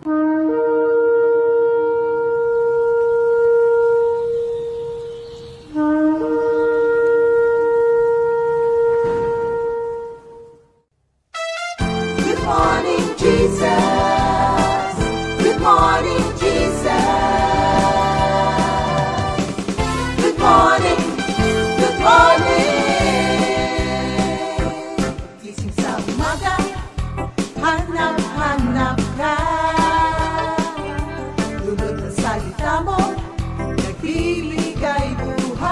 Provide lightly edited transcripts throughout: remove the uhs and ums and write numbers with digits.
Good morning, Jesus. Good morning, Jesus. Good morning, good morning. Gising sa umaga, hanap-hanap ka. Lulod na salita mo, nagbibigay buhay.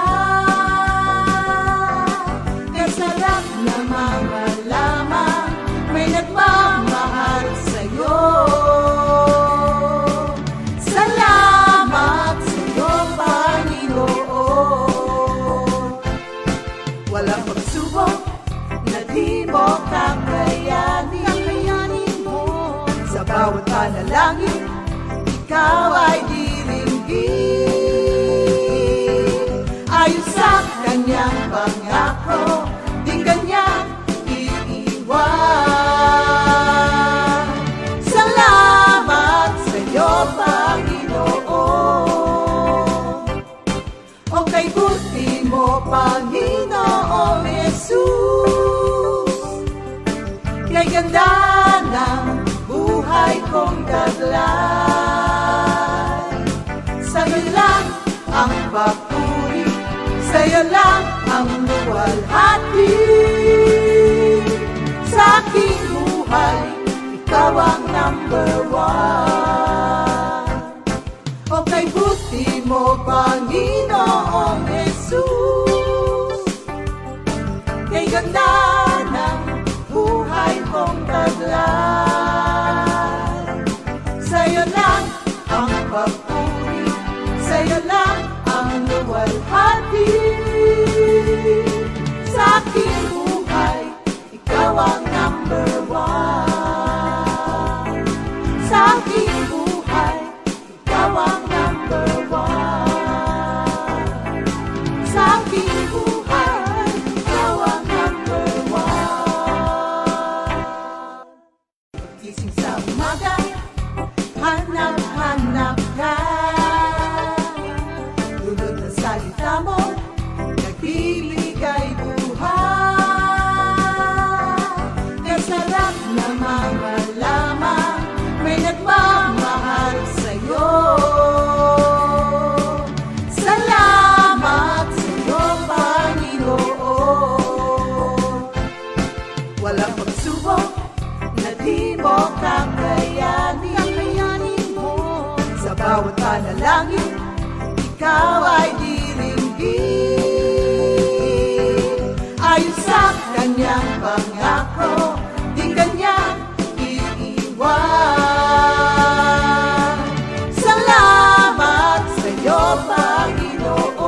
Kasarap na mga lamang, may nagmamahal sa'yo. Salamat sa'yo, Panginoon. Walang pagsubok na di mo kakayanin mo. Sa bawat panalangin, ikaw ay diringgin. Ayon sa kanyang pangako, di kanyang iiwan. Salamat sa'yo, Panginoon. O kay buti mo, Panginoong Jesus. Kay ganda ng buhay kong taglay. Sa'yo lang ang papuri, sa'yo lang ang luwalhati. Sa aking buhay, ikaw ang number one. O kay buti mo, Panginoong Jesus. Kay ganda ng buhay kong taglay. Sa'yo lang ang papuri, sa'yo lang ang luwalhati. Sa aking buhay, ikaw ang number one. Sa aking buhay, ikaw ang number one. Sa aking buhay, ikaw ang number one. Gising sa umaga, hanap-hanap ka. Lulod na salita mo, nagbibigay buhay. Kasarap na mga lamang, may nagmamahal sa'yo. Salamat sa'yo, Panginoon. Walang pagsubok na di mo kakayanin mo. Sa bawat panalangin, ikaw ay diringgin. Ayon sa kanyang pangako, di kanyang iiwan. Salamat sa'yo, Panginoon.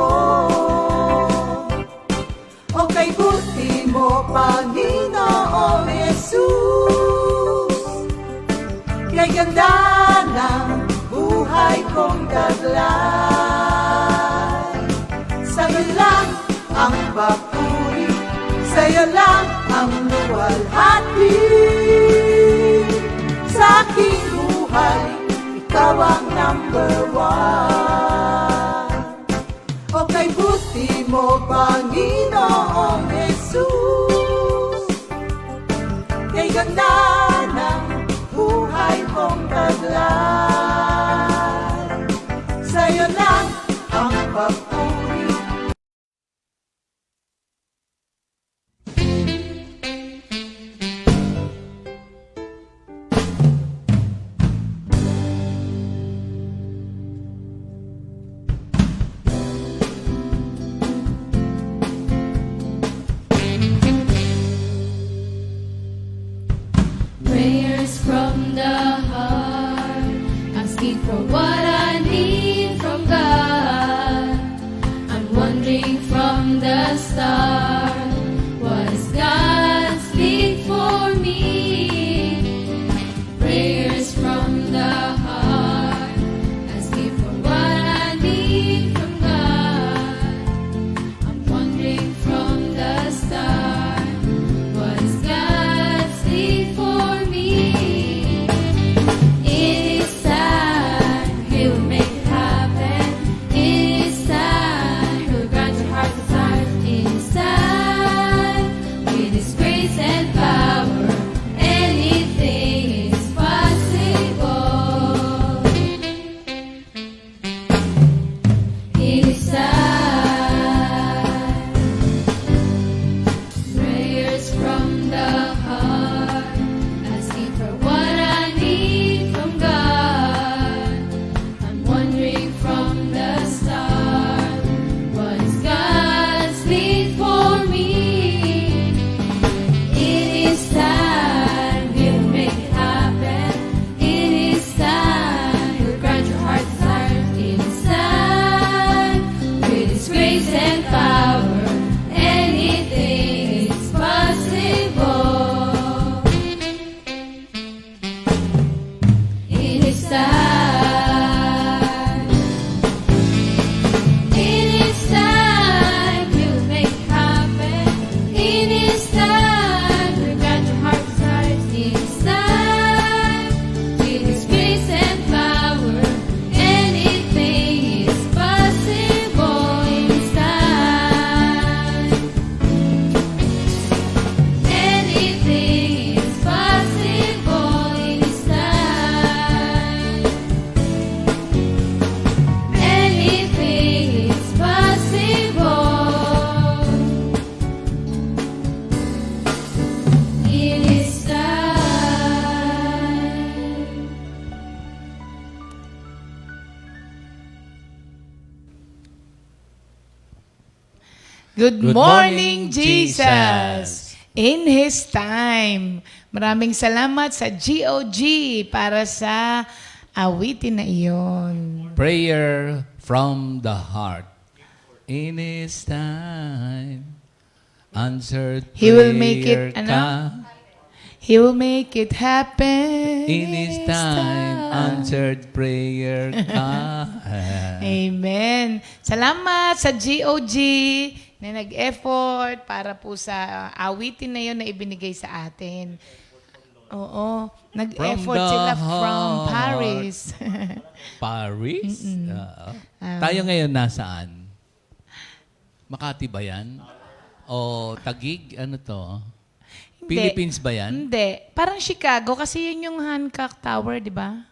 O kay buti mo, Panginoong Jesus. Kay ganda ng buhay kong taglay. Sa'yo lang ang papuri, sa'yo lang ang luwalhati. Sa aking buhay, ikaw ang number one. O kay buti mo, Panginoong Jesus. Kay ganda ng buhay kong taglay. Sa'yo lang ang papuri. Prayers from the heart, asking for what I need from God. I'm wondering from the start, what is God's lead for me? Prayers from the heart, asking for what I need from God. I'm wondering from the start, what is God's lead for me? Good Good morning, morning, Jesus! In His time. Maraming salamat sa GOG para sa awitin na iyon. Prayer from the heart. In His time, answered He will make it, prayer ano? ka. He will make it happen. In His time, answered prayer ka. Amen. Salamat sa GOG na nag-effort para po sa awitin na yun na ibinigay sa atin. Oo. Nag-effort From the sila from heart. Paris. Paris? Oo. Tayo ngayon nasaan? Makati ba yan? O Taguig? Ano to? Hindi. Philippines ba yan? Hindi. Parang Chicago kasi yun yung Hancock Tower, di ba?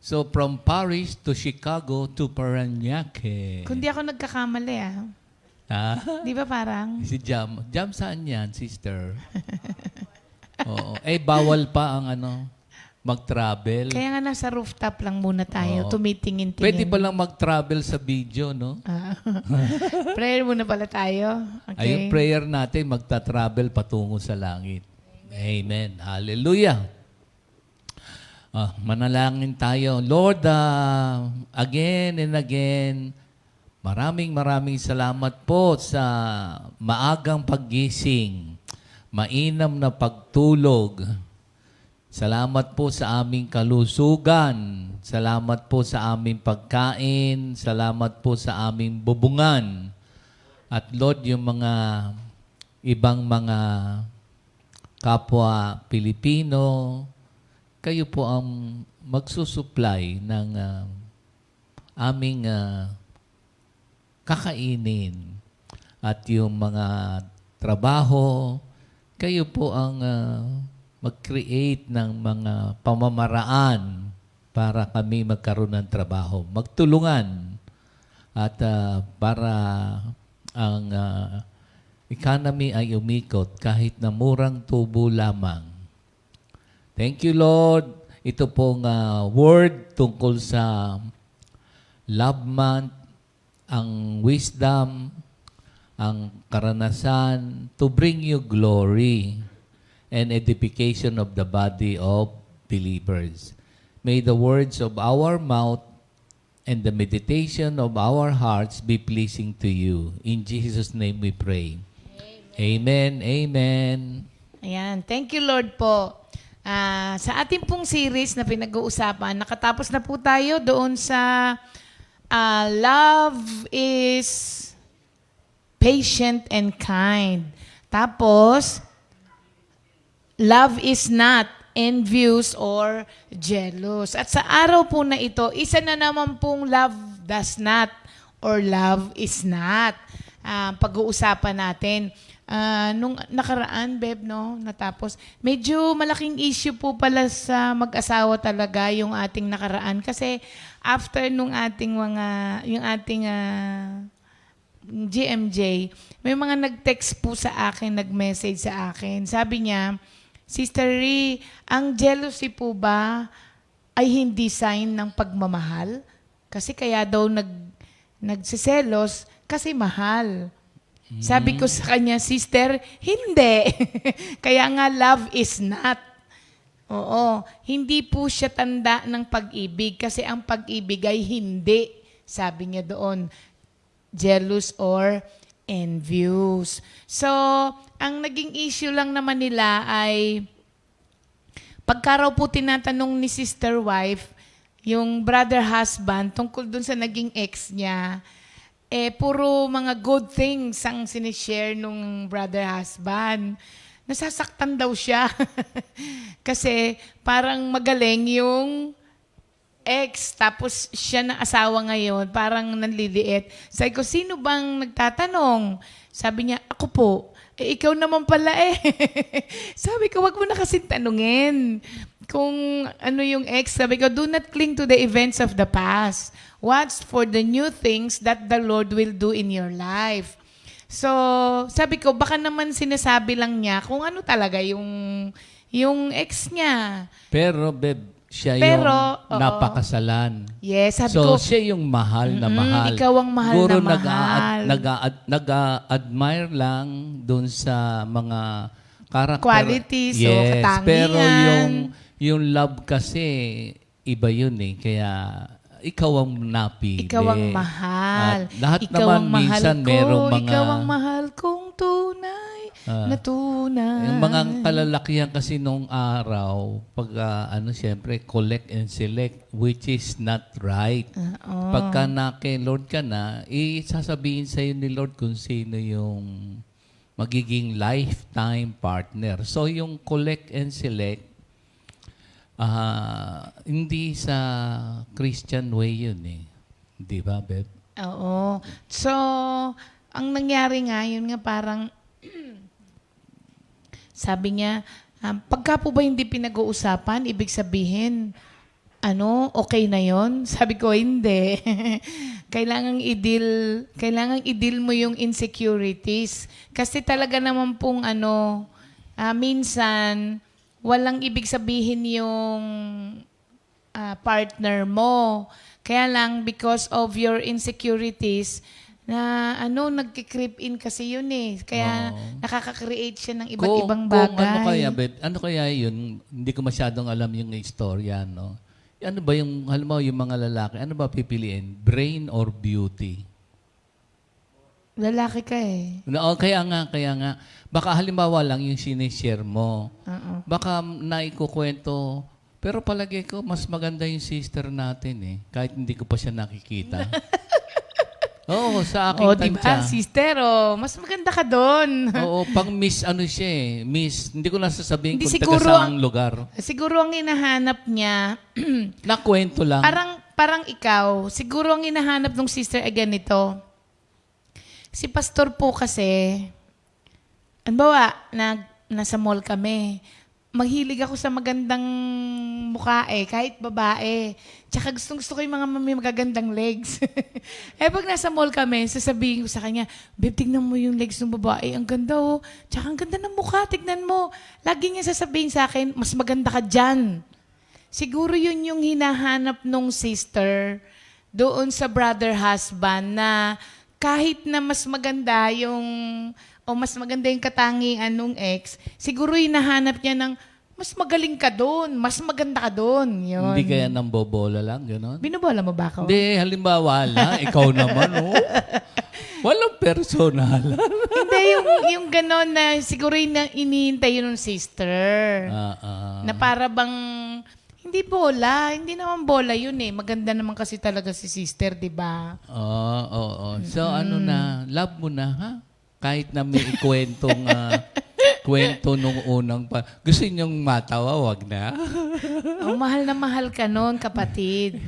So from Paris to Chicago to Paranaque. Kung di ako nagkakamali Ah? Di ba parang? Si Jam. Jam saan yan, sister? Oo. Bawal pa ang mag-travel. Kaya nga nasa rooftop lang muna tayo, Oo. tumitingin-tingin. Pwede pa lang mag-travel sa video, no? Prayer muna pala tayo. Ay, yung Okay. prayer natin, magta-travel patungo sa langit. Amen. Hallelujah. Manalangin tayo. Lord, again and again, maraming salamat po sa maagang paggising, mainam na pagtulog. Salamat po sa aming kalusugan. Salamat po sa aming pagkain. Salamat po sa aming bubungan. At Lord, yung mga ibang mga kapwa Pilipino, kayo po ang magsusupply ng aming kakainin. At yung mga trabaho, kayo po ang mag-create ng mga pamamaraan para kami magkaroon ng trabaho. Magtulungan at para ang economy ay umikot kahit na murang tubo lamang. Thank you, Lord. Ito pong word tungkol sa love month, ang wisdom, ang karanasan to bring you glory and edification of the body of believers. May the words of our mouth and the meditation of our hearts be pleasing to you. In Jesus' name we pray. Amen. Amen. Ayan. Thank you, Lord po. Sa ating pong series na pinag-uusapan, nakatapos na po tayo doon sa love is patient and kind. Tapos, love is not envious or jealous. At sa araw po na ito, isa na naman pong love does not or love is not. Pag-uusapan natin. Nung nakaraan, Beb, no, natapos, medyo malaking issue po pala sa mag-asawa talaga yung ating nakaraan. Kasi after nung ating yung ating GMJ, may mga nag-text po sa akin, nag-message sa akin. Sabi niya, Sister Ree, ang jealousy po ba ay hindi sign ng pagmamahal? Kasi kaya daw nagsiselos kasi mahal. Sabi ko sa kanya, Sister, hindi. Kaya nga love is not. Oo, hindi po siya tanda ng pag-ibig kasi ang pag-ibig ay hindi. Sabi niya doon, jealous or envious. So, ang naging issue lang naman nila ay pagka raw po tinatanong ni sister wife, yung brother husband, tungkol dun sa naging ex niya, puro mga good things ang sinishare nung brother husband. Nasasaktan daw siya. Kasi parang magaling yung ex, tapos siya na asawa ngayon, parang nanliliit. Sabi ko, sino bang nagtatanong? Sabi niya, ako po. Ikaw naman pala eh. Sabi ko, wag mo na kasing tanungin kung ano yung ex. Sabi ko, do not cling to the events of the past. Watch for the new things that the Lord will do in your life. So, sabi ko, baka naman sinasabi lang niya kung ano talaga yung ex niya. Pero, Beb, siya Pero, yung oo. napakasalan. Yes, sabi So, ko, siya yung mahal na mahal. ikaw ang mahal Siguro na mahal. nag-admire lang dun sa mga karakter. Qualities o Yes, katangian. pero yung love kasi, iba yun eh. Kaya, ikaw ang napili. ikaw ang mahal. At lahat ikaw naman ang mahal minsan ko, merong mga... ikaw ang mahal kong tunay na tunay. Yung mga kalalakihan kasi nung araw, pag siyempre, collect and select, which is not right. Pagka na kay Lord ka na, sasabihin sa'yo ni Lord kung sino yung magiging lifetime partner. So, yung collect and select, hindi sa Christian way yun eh. Di ba, Beb? Oo. So, ang nangyari nga, yun nga parang, sabi niya, pagka po ba hindi pinag-uusapan, ibig sabihin, okay na yon? Sabi ko, hindi. kailangang i-deal mo yung insecurities. Kasi talaga naman pong minsan, walang ibig sabihin yung partner mo. Kaya lang, because of your insecurities, na nagki-creep in kasi yun eh. Kaya nakaka-create siya ng iba't ibang bagay. Ano kaya yun? Hindi ko masyadong alam yung istorya, no? Ano ba yung, halimbawa yung mga lalaki, ano ba pipiliin? Brain or beauty? Lalaki ka eh. No, kaya nga. Baka halimbawa lang yung sinishare mo. Baka naikukwento, pero palagi ko, mas maganda yung sister natin eh. Kahit hindi ko pa siya nakikita. Oo, sa aking diba, tansya. sister, mas maganda ka doon. Oo, pang miss siya eh. Miss, hindi ko na sasabihin Hindi, kung siguro taga saang lugar. Siguro ang hinahanap niya, Nakwento lang. parang ikaw, siguro ang hinahanap ng sister ay ganito. Si pastor po kasi, anbawa, nasa mall kami, mahilig ako sa magandang mukha kahit babae. Tsaka gusto ko yung mga may magagandang legs. Pag nasa mall kami, sasabihin ko sa kanya, babe, tignan mo yung legs ng babae. Ang ganda oh. Tsaka ang ganda ng mukha, tignan mo. Lagi niya sasabihin sa akin, mas maganda ka dyan. Siguro yun yung hinahanap nung sister doon sa brother husband na kahit na mas maganda mas maganda yung katangian nung ex, siguro hinahanap niya ng mas magaling ka doon, mas maganda ka doon. Yun. Hindi kaya nang bobola lang, gano'n? Binobola mo ba ako? Hindi, halimbawa lang, ikaw naman, oh. Walang personal. Hindi, yung gano'n na siguro inihintay yun ng sister. Na para bang, hindi naman bola yun eh. Maganda naman kasi talaga si sister, di ba? Oo. So, love mo na, ha? Kahit na may ikwentong kwento nung unang pa. Gusto niyong matawa, wag na. Mahal na mahal ka nun, kapatid.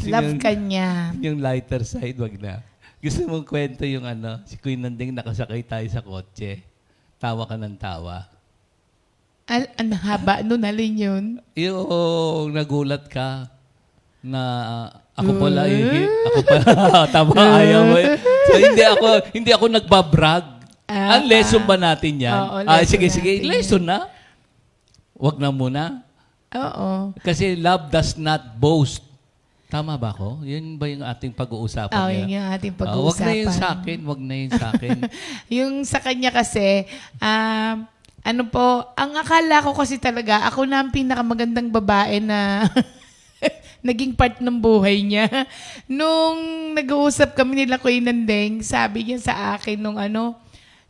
Love ka niya. Yung lighter side, wag na. Gusto mong kwento yung si Queen Nanding nakasakay tayo sa kotse. Tawa ka ng tawa. Ang haba nun, alin yun? Yung nagulat ka na ako pala, tama, ayaw mo. So, hindi ako nagbabrag. Ang lesson ba natin yan? Oo, sige, natin lesson na. Wag na muna. Oo. Kasi love does not boast. Tama ba ako? Yun ba yung ating pag-uusapan? Yun yung ating pag-uusapan. Wag na yun sa akin. Yung sa kanya kasi, ang akala ko kasi talaga, ako na ang pinakamagandang babae na naging part ng buhay niya. Nung nag-uusap kami nila Kuya Nandeng, sabi niya sa akin nung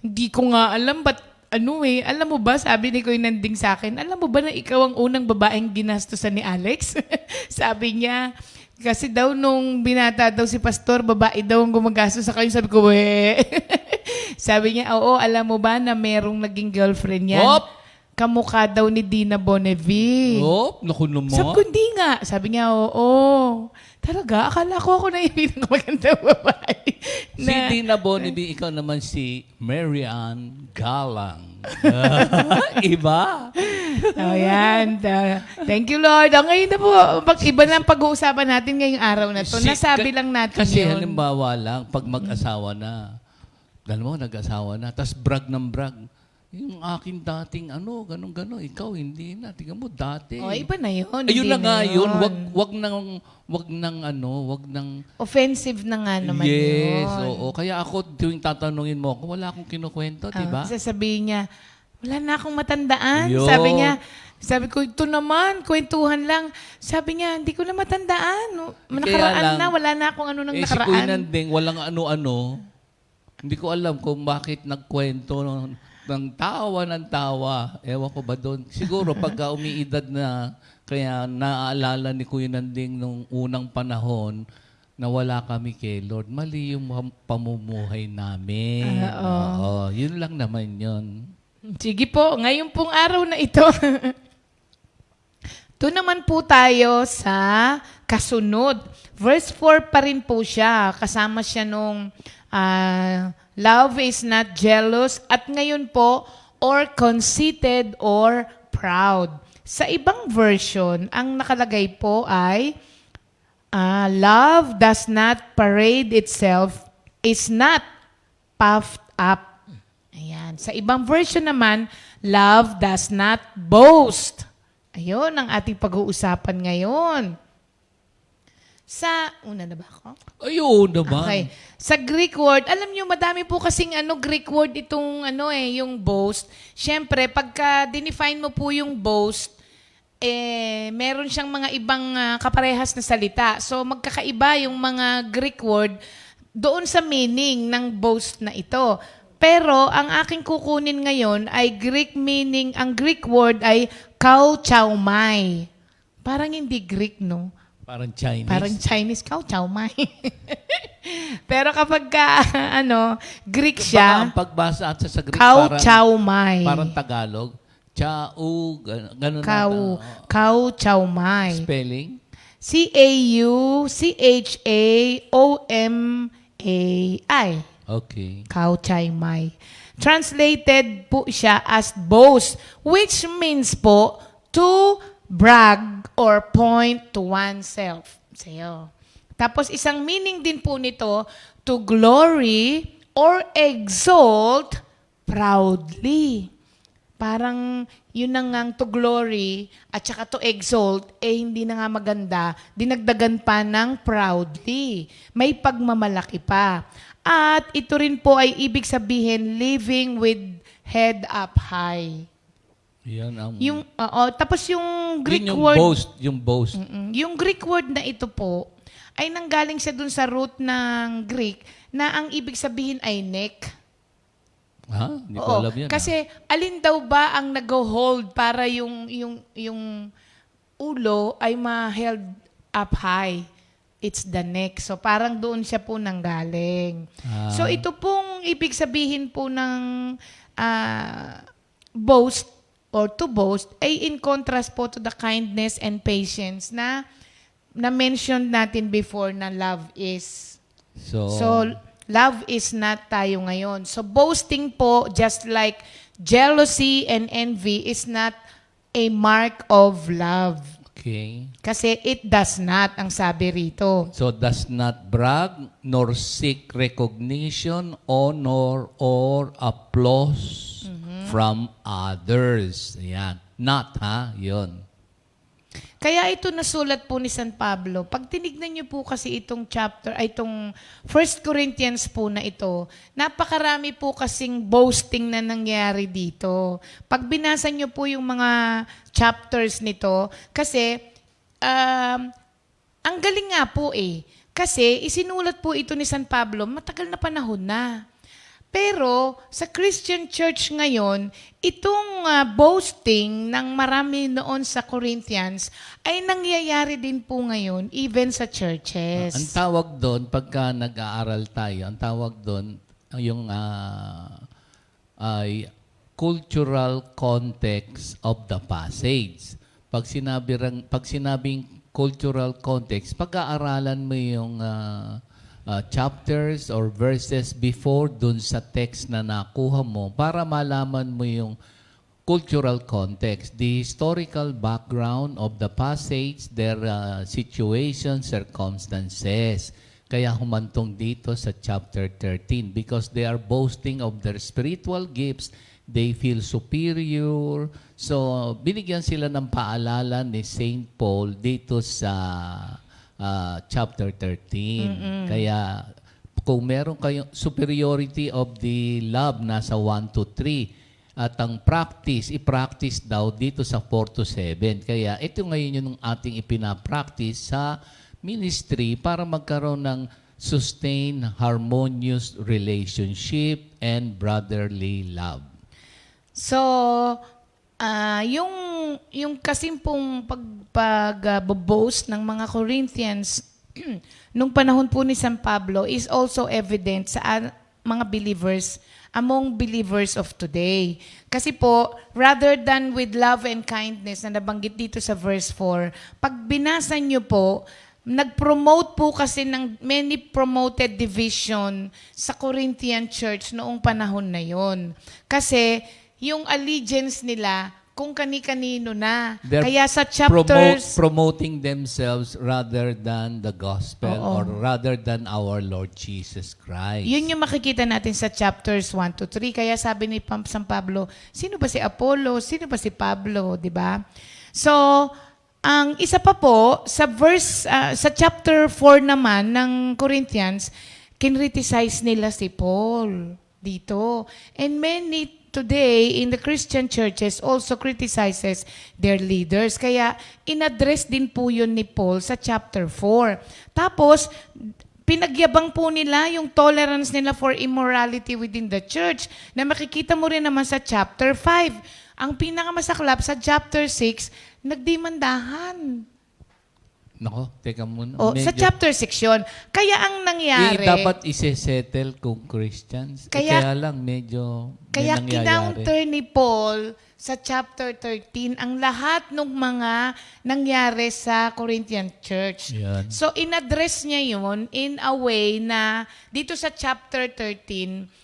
hindi ko nga alam, alam mo ba, sabi ni Kuya Nandeng sa akin, alam mo ba na ikaw ang unang babaeng ginastusan ni Alex? Sabi niya, kasi daw nung binata daw si pastor, babae daw ang gumagastos sa kanya. Sabi ko, sabi niya, oo, alam mo ba na merong naging girlfriend yan? Hop! Kamukha daw ni Dina Bonnevie. Naku naman. Sabi ko, hindi nga. Sabi niya, oo. Talaga, akala ko ako na yung pinakamagandang babae. Si Dina Bonnevie, ikaw naman si Marianne Galang. Iba. Yan. Thank you, Lord. Ngayon na po, iba na ang pag-uusapan natin ngayong araw na to. Nasabi lang natin kasi yun. halimbawa lang, pag mag-asawa na, alam mo, nag-asawa na, tapos brag ng brag, yung akin dating ganun-ganon. Ikaw, hindi na. Tingnan mo, dati. O, iba na yun. Ayun Hindi na nga yun. yun. Wag nang Offensive na nga naman yes, yun. oo. Kaya ako, tuwing tatanungin mo ako, wala akong kinukwento, di ba? Sasabihin niya, wala na akong matandaan. Yun. Sabi ko, ito naman, kwentuhan lang. Sabi niya, hindi ko na matandaan. Nakaraan na, wala na akong ano nang Si nakaraan. Kuya Nanding, walang ano-ano. Hindi ko alam kung bakit nagkwento ng tawa. Ewan ko ba doon? Siguro pagka umiidad na, kaya naaalala ni Kuya Nanding nung unang panahon na wala kami kay Lord. Mali yung pamumuhay namin. Oo. Yun lang naman yun. Sige po, ngayon pong araw na ito. Ito naman po tayo sa kasunod. Verse 4 pa rin po siya. Kasama siya nung love is not jealous. At ngayon po, or conceited or proud. Sa ibang version, ang nakalagay po ay love does not parade itself, is not puffed up. Ayan. Sa ibang version naman, love does not boast. Ayun ang ating pag-uusapan ngayon. Una na ba ako? Ayun naman. Okay. Sa Greek word, alam niyo madami po kasing Greek word itong yung boast. Siyempre, pagka define mo po yung boast, meron siyang mga ibang kaparehas na salita. So magkakaiba yung mga Greek word doon sa meaning ng boast na ito. Pero ang aking kukunin ngayon ay Greek meaning, ang Greek word ay kauchaumai. Parang hindi Greek, no? Parang Chinese. Parang Chinese, kauchaumai. Pero kapag Greek Baka siya, ang pagbasa at sa Greek kauchaumai. parang Tagalog. Chau, ganun na. Kauchaumai. Spelling? Kauchaumai. Okay. Kauchaumai. Translated po siya as boast, which means po to brag or point to oneself. Sayo. Tapos isang meaning din po nito, to glory or exalt proudly. Parang yun na ngang to glory at saka to exalt, hindi na nga maganda. Dinagdagan pa ng proudly. May pagmamalaki pa. At ito rin po ay ibig sabihin living with head up high. Yan ang... Tapos yung Greek yung word... Yung boast. Yung Greek word na ito po, ay nanggaling siya dun sa root ng Greek na ang ibig sabihin ay neck. Ha? Hindi ko alam yan. Kasi alin daw ba ang nag-hold para yung ulo ay ma-held up high? It's the neck. So parang doon siya po nanggaling. So ito pong ibig sabihin po ng boast or to boast ay in contrast po to the kindness and patience na mention natin before na love is. So love is not tayo ngayon. So boasting po, just like jealousy and envy, is not a mark of love. Okay. Kasi it does not, ang sabi rito. So, does not brag, nor seek recognition, honor, or applause from others. Ayan. Not, ha? Yun. Kaya ito nasulat po ni San Pablo. Pag tinignan niyo po kasi itong chapter, ay itong 1 Corinthians po na ito, napakarami po kasing boasting na nangyari dito. Pag binasa niyo po yung mga chapters nito, kasi ang galing nga po kasi isinulat po ito ni San Pablo, matagal na panahon na. Pero sa Christian church ngayon, itong boasting ng marami noon sa Corinthians ay nangyayari din po ngayon even sa churches. Ang tawag doon, pagka nag-aaral tayo, ang tawag doon, yung ay cultural context of the passage. Pag sinabing cultural context, pag-aaralan mo yung chapters or verses before dun sa text na nakuha mo para malaman mo yung cultural context, the historical background of the passage, their situations, circumstances. Kaya humantong dito sa chapter 13 because they are boasting of their spiritual gifts they feel superior. So, binigyan sila ng paalala ni Saint Paul dito sa chapter 13. Kaya, kung meron kayong superiority of the love, nasa 1 to 3. At ang practice, i-practice daw dito sa 4 to 7. Kaya ito ngayon yung ating ipinapractice sa ministry para magkaroon ng sustained, harmonious relationship and brotherly love. So, yung kasimpong pag-boast ng mga Corinthians nung panahon po ni San Pablo is also evident sa mga believers, among believers of today. Kasi po, rather than with love and kindness na nabanggit dito sa verse 4, pag binasa nyo po, nag-promote po kasi ng many promoted division sa Corinthian church noong panahon na yon. Kasi yung allegiance nila kung kani-kanino na. They're Kaya sa chapters... promoting themselves rather than the gospel Oo. or rather than our Lord Jesus Christ. Yun yung makikita natin sa chapters 1 to 3. Kaya sabi ni San Pablo, sino ba si Apollo? Sino ba si Pablo? Di ba? So, ang isa pa po, sa sa chapter 4 naman ng Corinthians, kinriticize nila si Paul dito. And many today in the Christian churches also criticizes their leaders. Kaya inaddress din po yun ni Paul sa chapter 4. Tapos, pinagyabang po nila yung tolerance nila for immorality within the church na makikita mo rin naman sa chapter 5. Ang pinakamasaklap sa chapter 6, nagdimandahan. Nako, teka muna. Sa chapter 6 yun. Kaya ang nangyari... dapat isi-settle kung Christians. Kaya lang medyo may Kaya nangyayari. kinounter ni Paul sa chapter 13 ang lahat ng mga nangyari sa Corinthian church. Yan. So, in-address niya yun in a way na dito sa chapter 13,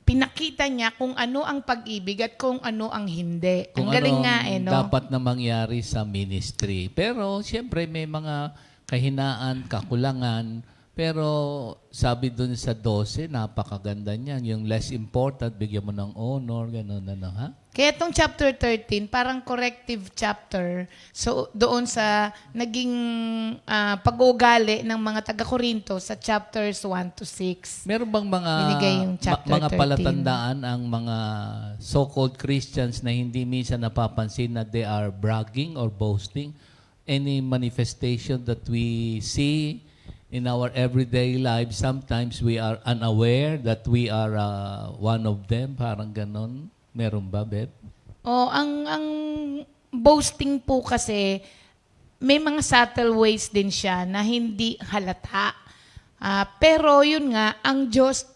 pinakita niya kung ano ang pag-ibig at kung ano ang hindi. Kung ang galing ano nga no? dapat na mangyari sa ministry. Pero, siyempre, may mga kahinaan, kakulangan. Pero, sabi dun sa 12, napakaganda niyan. Yung less important, bigyan mo ng honor, gano'n, ha? Kaya itong chapter 13, parang corrective chapter. So, doon sa naging pag-uugali ng mga taga-Korinto sa chapters 1 to 6. Meron bang Binigay yung chapter mga 13. palatandaan ang mga so-called Christians na hindi minsan napapansin na they are bragging or boasting? Any manifestation that we see in our everyday lives, sometimes we are unaware that we are one of them, parang ganon. Meron ba, Beth? Ang boasting po kasi, may mga subtle ways din siya na hindi halata. Pero yun nga, ang Diyos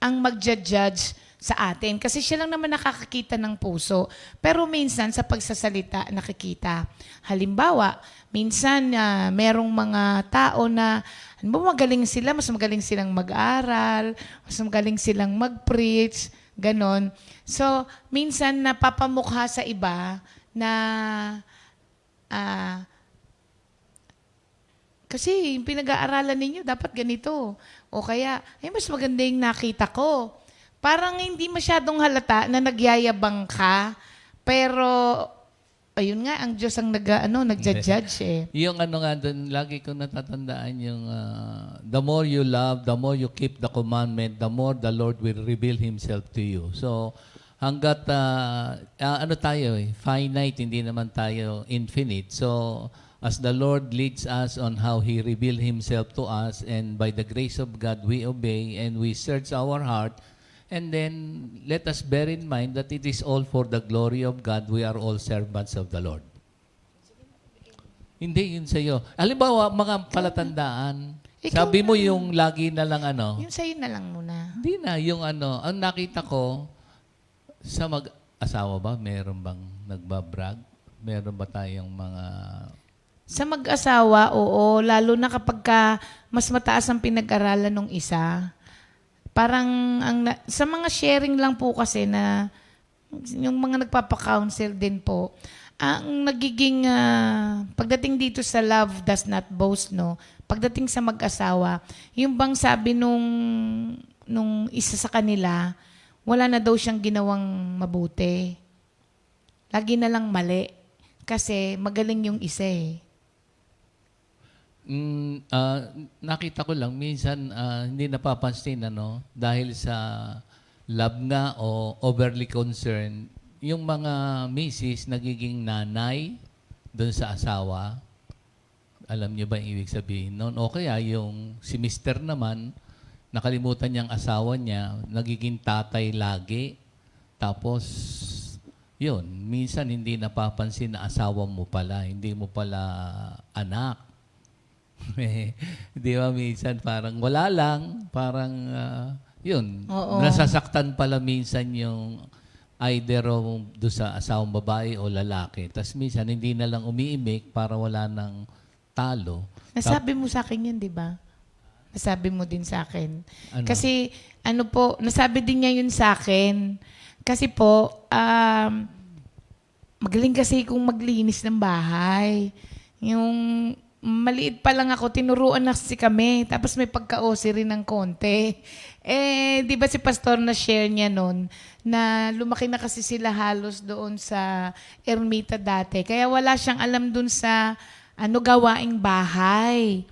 ang magja-judge sa atin. Kasi siya lang naman nakakakita ng puso. Pero minsan sa pagsasalita, nakikita. Halimbawa, minsan merong mga tao na magaling sila, mas magaling silang mag-aral, mas magaling silang mag-preach, ganon. So, minsan napapamukha sa iba na kasi yung pinag-aaralan ninyo, dapat ganito. O kaya, mas maganda yung nakita ko. Parang hindi masyadong halata na nagyayabang ka, pero ayun nga, ang Diyos ang nagja-judge eh. Yung nga doon, lagi kong natatandaan yung the more you love, the more you keep the commandment, the more the Lord will reveal Himself to you. So, hanggat tayo finite, hindi naman tayo infinite. So, as the Lord leads us on how He revealed Himself to us, and by the grace of God, we obey and we search our heart. And then, let us bear in mind that it is all for the glory of God. We are all servants of the Lord. Hindi, yun sa'yo. Halimbawa, mga palatandaan. Sabi mo yung lagi na lang Yung sa'yo na lang muna. Hindi na, yung ang nakita ko, sa mag-asawa ba, meron bang nagbabrag? Meron ba tayong mga... Sa mag-asawa, oo. Lalo na kapag mas mataas ang pinag-aralan ng isa. Parang, sa mga sharing lang po kasi na, yung mga nagpapa-counsel din po, ang nagiging, pagdating dito sa love does not boast, no? Pagdating sa mag-asawa, yung bang sabi nung isa sa kanila, wala na daw siyang ginawang mabuti. Lagi na lang mali. Kasi magaling yung isa eh. Nakita ko lang, minsan hindi napapansin, dahil sa love nga o overly concerned, yung mga misis nagiging nanay doon sa asawa. Alam niyo ba yung ibig sabihin noon? O kaya yung si Mr. naman, nakalimutan niyang asawa niya, nagiging tatay lagi. Tapos, yun, minsan hindi napapansin na asawa mo pala, hindi mo pala anak. Di ba, minsan parang wala lang, parang yun, Oo. nasasaktan pala minsan yung either do sa asawang babae o lalaki. Tapos minsan hindi na lang umiimik para wala nang talo. Nasabi mo sa akin yun, di ba? Nasabi mo din sa akin. Ano? Kasi, nasabi din niya yun sa akin. Kasi po, magaling kasi kung maglinis ng bahay. Yung maliit pa lang ako, tinuruan na kasi kami. Tapos may pagka-OC rin ng konti. Di ba si Pastor na share niya noon na lumaki na kasi sila halos doon sa Ermita dati. Kaya wala siyang alam doon sa gawaing bahay.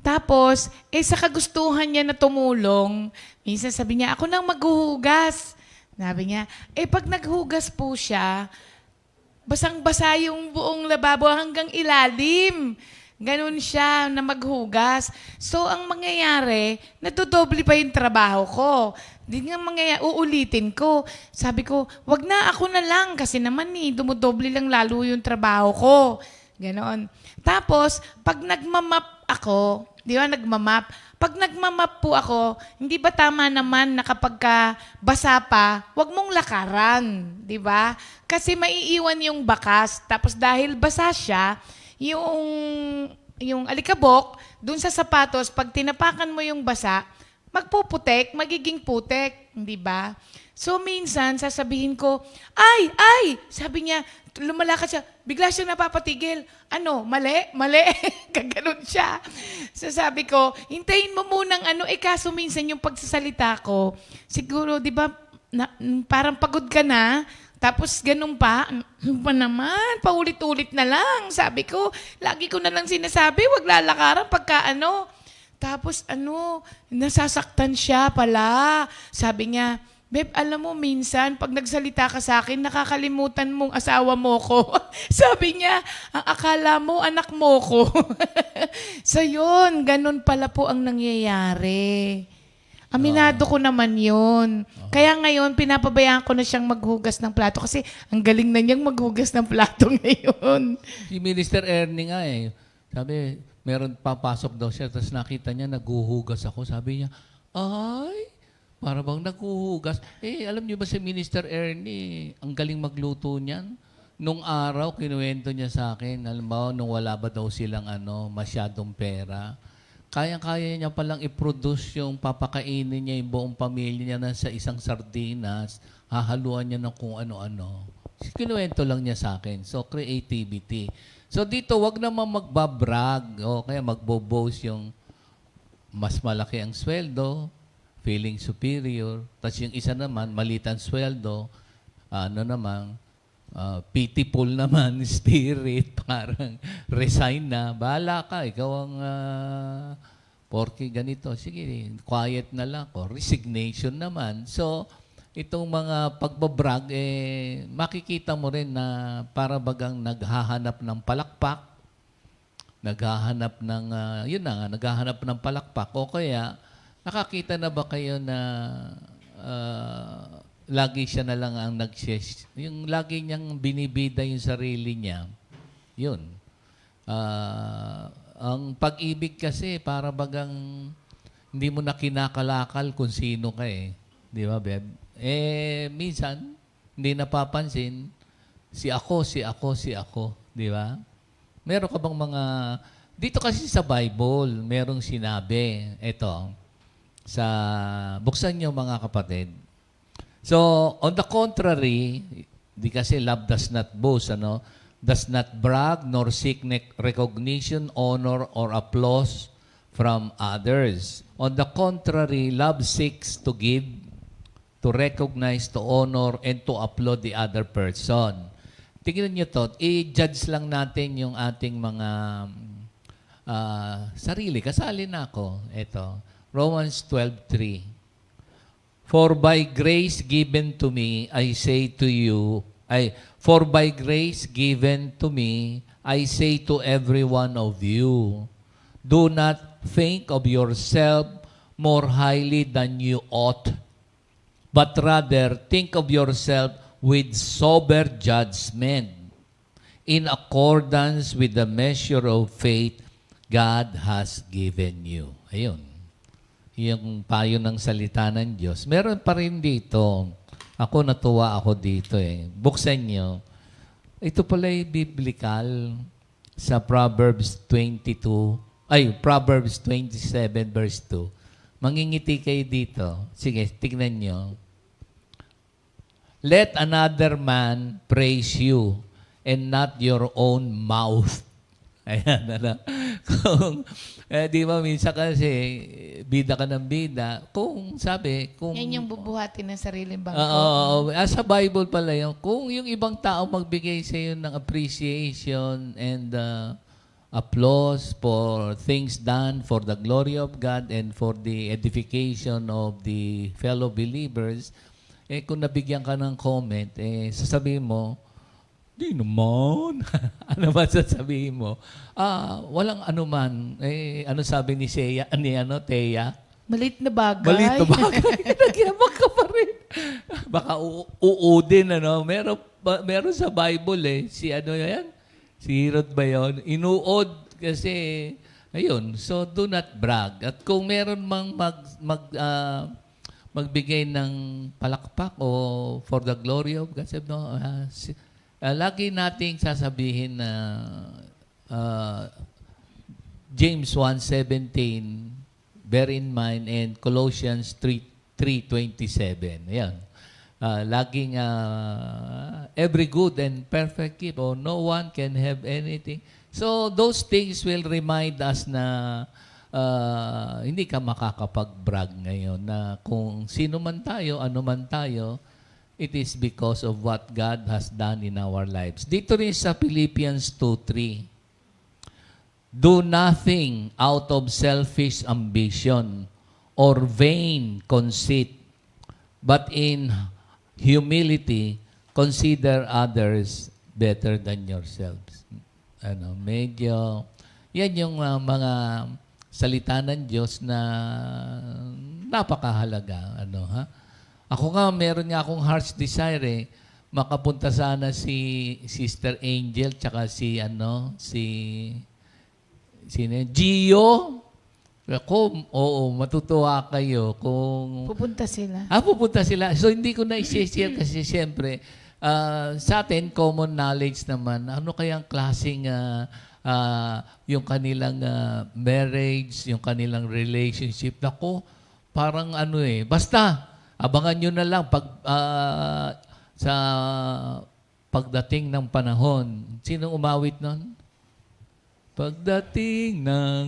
Tapos, sa kagustuhan niya na tumulong, minsan sabi niya, ako nang maghuhugas. Sabi niya, pag naghugas po siya, basang-basa yung buong lababo hanggang ilalim. Ganun siya na maghugas. So, ang mangyayari, nadodoble pa yung trabaho ko. Di nga uulitin ko. Sabi ko, wag na, ako na lang. Kasi naman dumudoble lang lalo yung trabaho ko. Ganon. Tapos, pag nagmamap ako, di ba nagmamap? Pag nagmamap po ako, hindi ba tama naman na kapag basa pa, wag mong lakaran, di ba? Kasi maiiwan yung bakas. Tapos dahil basa siya, yung alikabok, dun sa sapatos, pag tinapakan mo yung basa, magpuputek, magiging putek, di ba? So minsan, sasabihin ko, ay! Sabi niya, lumalakad siya, bigla siyang napapatigil. Mali? Gaganon siya. So sabi ko, hintayin mo munang kaso minsan yung pagsasalita ko, siguro, di ba, parang pagod ka na, tapos ganun pa, naman, paulit-ulit na lang. Sabi ko, lagi ko na lang sinasabi, wag lalakaran pagka Tapos nasasaktan siya pala. Sabi niya, Beb, alam mo, minsan, pag nagsalita ka sa akin, nakakalimutan mong asawa mo ko. Sabi niya, ang akala mo, anak mo ko. So yun, ganun pala po ang nangyayari. Aminado ko naman yun. Kaya ngayon, pinapabayaan ko na siyang maghugas ng plato kasi ang galing na niyang maghugas ng plato ngayon. Si Minister Ernie nga sabi, meron papasok daw siya, tapos nakita niya, naghuhugas ako. Sabi niya, ay, para bang naghuhugas. Alam niyo ba si Minister Ernie, ang galing magluto niyan? Nung araw, kinuwento niya sa akin, alam mo, nung wala ba daw silang masyadong pera, kaya-kaya niya palang i-produce yung papakainin niya yung buong pamilya niya na sa isang sardinas, hahaluan niya ng kung ano-ano. Kinuwento lang niya sa akin. So, creativity. So, dito, wag naman magbabrag o kaya magbo-boast yung mas malaki ang sweldo, feeling superior. Tapos yung isa naman, maliit ang sweldo, pitiful naman, spirit, parang resign na. Bahala ka, ikaw ang porky ganito. Sige, quiet na lang ako. Resignation naman. So, itong mga pagbabrag, makikita mo rin na para bagang naghahanap ng palakpak, naghahanap ng, naghahanap ng palakpak. O kaya, nakakita na ba kayo na lagi siya na lang ang yung lagi niyang binibida yung sarili niya, yun. Ang pag-ibig kasi, para bagang hindi mo na kinakalakal kung sino ka Di ba, Beb? Minsan, hindi napapansin, si ako. Di ba? Meron ka bang mga... Dito kasi sa Bible, merong sinabi, buksan niyo mga kapatid. So, on the contrary, di kasi love does not boast, does not brag, nor seek recognition, honor, or applause from others. On the contrary, love seeks to give to recognize, to honor, and to applaud the other person. Tingnan nyo to, i-judge lang natin yung ating mga sarili. Kasali na ako. Ito, Romans 12:3. For by grace given to me, I say to you, for by grace given to me, I say to every one of you, do not think of yourself more highly than you ought, but rather think of yourself with sober judgment, in accordance with the measure of faith God has given you. Ayun. Yung payo ng salita ng Diyos. Meron pa rin dito. Ako natuwa ako dito eh. Buksan nyo. Ito pala ay biblical sa Proverbs 27 verse 2. Mangingiti kayo dito. Sige, tignan nyo. Let another man praise you and not your own mouth. Ayan, ano. Kung, di ba, minsan kasi, bida ka ng bida. Kung sabi, kung... Yan yung bubuhatin ng sariling bangko. Oo, sa Bible pala yun. Kung yung ibang tao magbigay sa iyo ng appreciation and applause for things done for the glory of God and for the edification of the fellow believers, kung nabigyan ka ng comment, sasabihin mo, di naman. Ano ba sasabihin mo? Walang anuman. Ano sabi ni Thea? Malit na bagay. Malit na bagay. Nagyabang ka pa rin. Baka uudin, ano? Meron sa Bible, si ano yan? Si Herod ba yun? Inuod kasi, ayun. So, do not brag. At kung meron mang magbigay ng palakpak o for the glory of God, lagi nating sasabihin na James 1:17, bear in mind, and Colossians 3:27. Ayan. Laging every good and perfect gift, no one can have anything. So those things will remind us na hindi ka makakapag-brag ngayon na kung sino man tayo, ano man tayo, it is because of what God has done in our lives. Dito rin sa Philippians 2:3, do nothing out of selfish ambition or vain conceit, but in humility, consider others better than yourselves. Medyo, yan yung mga salita ng Diyos na napakahalaga. Ako nga, meron nga akong heart's desire makapunta sana si Sister Angel tsaka si Gio. Ako, matutuwa kayo kung... Pupunta sila. Pupunta sila. So, hindi ko na i-share kasi siyempre, sa atin, common knowledge naman, ano kayang klaseng yung kanilang marriage, yung kanilang relationship. Ako, parang basta, abangan nyo na lang sa pagdating ng panahon. Sinong umawit nun? Pagdating ng...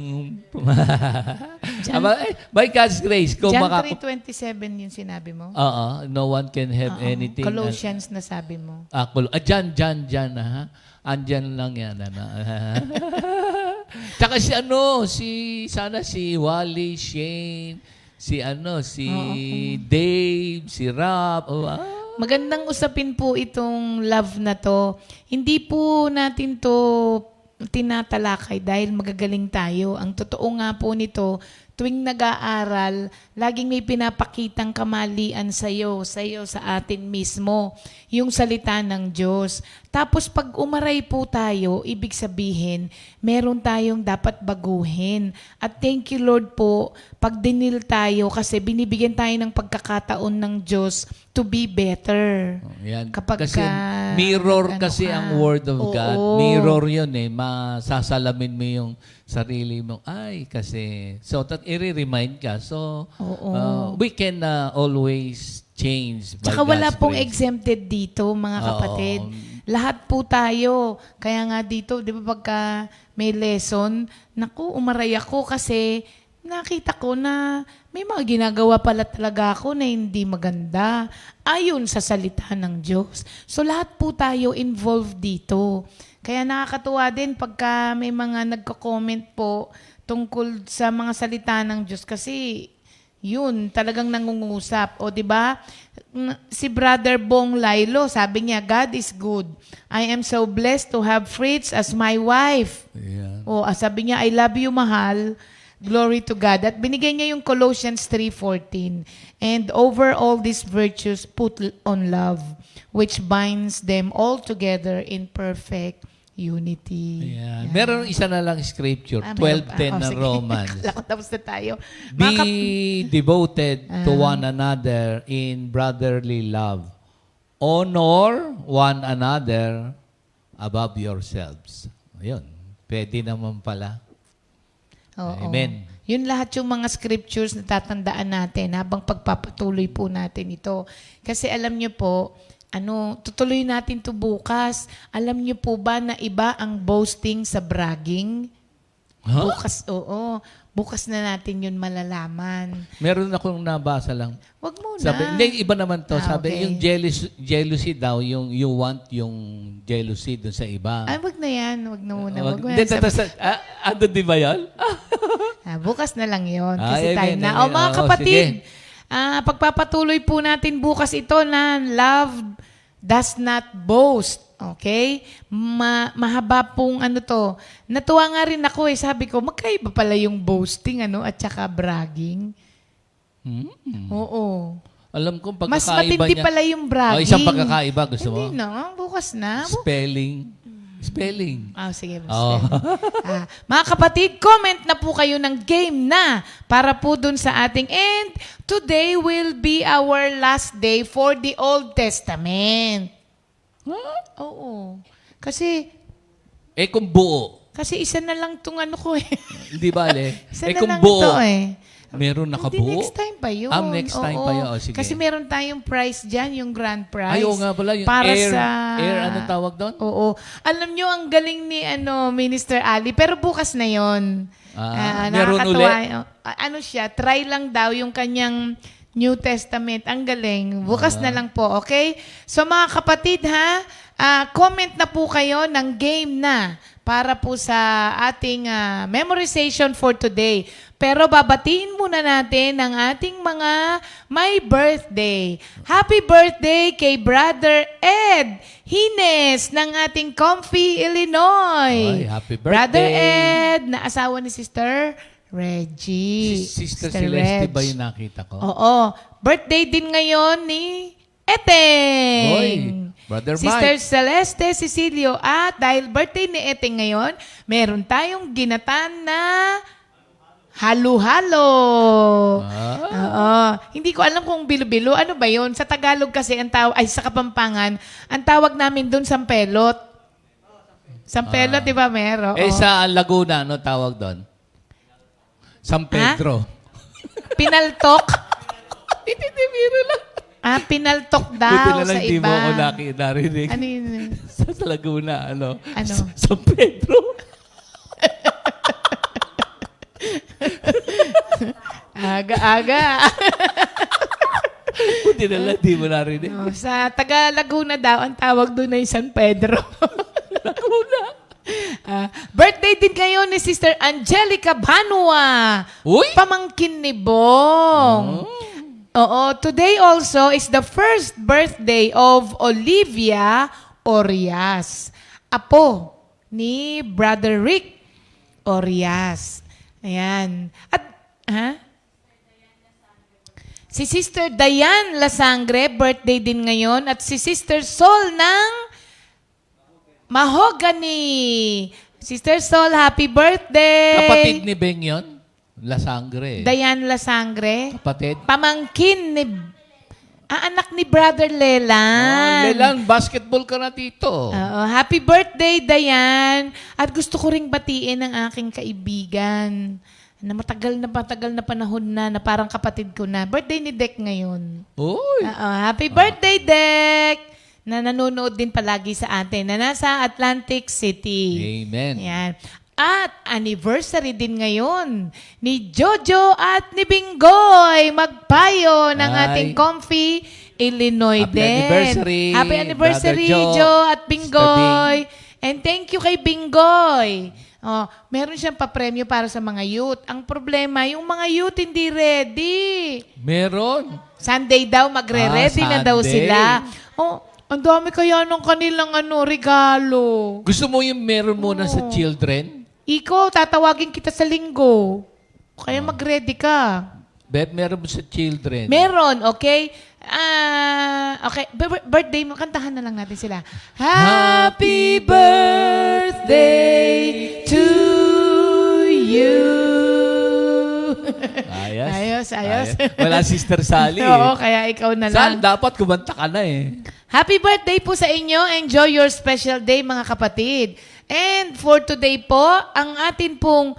by God's grace. Kung John 3:27 yung sinabi mo? No one can have anything. Colossians na sabi mo. Diyan, ha? Andyan lang yan. Tsaka si Wally, Shane, si Dave, si Rob. Magandang usapin po itong love na to. Hindi po natin to tinatalakay dahil magagaling tayo. Ang totoo nga po nito, tuwing nag-aaral, laging may pinapakitang kamalian sa'yo, sa atin mismo, yung salita ng Diyos. Tapos pag umaray po tayo, ibig sabihin, meron tayong dapat baguhin. At thank you Lord po, pag dinil tayo kasi binibigyan tayo ng pagkakataon ng Diyos to be better. Yan. Kapag kasi mirror kasi ang Word of God. Mirror yun masasalamin mo yung sarili mo. So that i-remind ka. So, we can always change by Tsaka wala God's pong grace. exempted dito, mga kapatid. Lahat po tayo. Kaya nga dito, di ba pagka may lesson, naku, umaray ako kasi nakita ko na may mga ginagawa pala talaga ako na hindi maganda ayon sa salita ng Diyos. So lahat po tayo involved dito. Kaya nakakatuwa din pagka may mga nagko-comment po tungkol sa mga salita ng Diyos kasi yun, talagang nangungusap. O, di ba? Si Brother Bong Lailo, sabi niya, God is good. I am so blessed to have Fritz as my wife. Ayan. O, sabi niya, I love you, mahal. Glory to God. At binigay niya yung Colossians 3:14. And over all these virtues, put on love, which binds them all together in perfect unity. Ayan. Meron isa na lang scripture, Meron pa. 12:10 ng Sige. Romans. Akala ko tapos na tayo. Be Mga devoted to one another in brotherly love. Honor one another above yourselves. Ayun. Pwede naman pala. Oo. Amen. Yun lahat yung mga scriptures na tatandaan natin habang pagpapatuloy po natin ito. Kasi alam niyo po, tutuloy natin to bukas. Alam niyo po ba na iba ang boasting sa bragging? Huh? Bukas, oo. Bukas na natin yun malalaman. Meron akong nabasa lang. Wag muna. Sabi, hindi, iba naman to. Sabi, Okay. yung jealousy daw, yung you want yung jealousy dun sa iba. Ay, wag na yan. Wag na muna. Wag mo Hindi, yan sabi- ando di ba yan? bukas na lang yon Ay, kasi time amen, na. O amen. mga Oo, kapatid, sige. pagpapatuloy po natin bukas ito na love does not boast. Okay? Mahaba pong to. Natuwa nga rin ako sabi ko, magkaiba pala yung boasting at saka bragging. Oo. Alam ko, Mas pagkakaiba matindi niya. pala yung bragging. Isang pagkakaiba, gusto mo? Hindi na, bukas na. Spelling. Sige. Oh. Mga kapatid, comment na po kayo ng game na para po dun sa ating and today will be our last day for the Old Testament. Oo. Kasi Kung buo. isa na lang tong ko Hindi bale. Isa na Kung lang buo. ito Meron Hindi, nakabuo. next time pa yun. Next time pa yun. O, sige. Kasi meron tayong prize dyan, yung grand prize. Ay, oo nga pala. Yung para air, sa... ano tawag doon? Oo. Alam nyo, ang galing ni Minister Ali. Pero bukas na yon. Meron Nakakatuwa. Siya, try lang daw yung kanyang New Testament. Ang galing. Bukas na lang po, okay? So mga kapatid comment na po kayo ng game na para po sa ating memorization for today. Pero babatiin muna natin ang ating mga may birthday. Happy birthday kay Brother Ed Hines ng ating Comfy, Illinois. Ay, happy birthday. Brother Ed, na asawa ni Sister Reggie. Sister Celeste Reg. ba yung nakita ko? Oo. Birthday din ngayon ni Eteng. Oy, Brother Mike. Sister Celeste Cecilio. At dahil birthday ni Eteng ngayon, meron tayong ginatan na halo-halo. Oo. Hindi ko alam kung bilo-bilo. Ano ba yun? Sa Tagalog kasi, sa Kapampangan, ang tawag namin doon sampelot. Sampelot, di ba meron? Sa Laguna, ano tawag doon? San Pedro. Pinaltok. Hindi, biro lang. Pinaltok Buti daw na lang sa di iba. mo ako narinig. Ano yun? Sa Laguna, Ano? San Pedro. Aga-aga. Buti na lang di mo narinig. Sa taga Laguna daw, ang tawag doon ay San Pedro. Laguna. Birthday din kayo ni Sister Angelica Banua. Uy! Pamangkin ni Bong. Oo, today also is the first birthday of Olivia Orias. Apo ni Brother Rick Orias. Ayan. At, si Sister Diane Lasangre, birthday din ngayon. At si Sister Sol ng Mahogany. Sister Sol, happy birthday! Kapatid ni Beng yun? Lasangre. Diane Lasangre. Kapatid? Pamangkin ni... anak ni Brother Lelan. Lelan, basketball ka na dito. Oo, happy birthday, Diane. At gusto ko ring batiin ang aking kaibigan na matagal na panahon na parang kapatid ko na. Birthday ni Dek ngayon. Uy! Happy birthday, Dek! Na nanonood din palagi sa atin na nasa Atlantic City. Amen. Yan. At anniversary din ngayon ni Jojo at ni Bingoy. Magpayo ng Ay. ating Comfy Illinois Happy din. anniversary, Happy anniversary, Brother Jo at Bingoy. And thank you kay Bingoy. Oh, meron siyang papremyo para sa mga youth. Ang problema, yung mga youth hindi ready. Meron. Sunday daw, magre-ready na daw Sunday. sila. Oh, ang dami kaya nung kanilang regalo. Gusto mo yung meron muna sa children? Iko, tatawagin kita sa linggo. Kaya mag-ready ka. Beb, meron mo sa children. Meron, okay? Okay, birthday mo, kantahan na lang natin sila. Happy birthday to you. Ayos. Wala Sister Sally. Oo, kaya ikaw na Sal, lang. dapat kumanta ka na Happy birthday po sa inyo. Enjoy your special day, mga kapatid. And for today po, ang atin pong,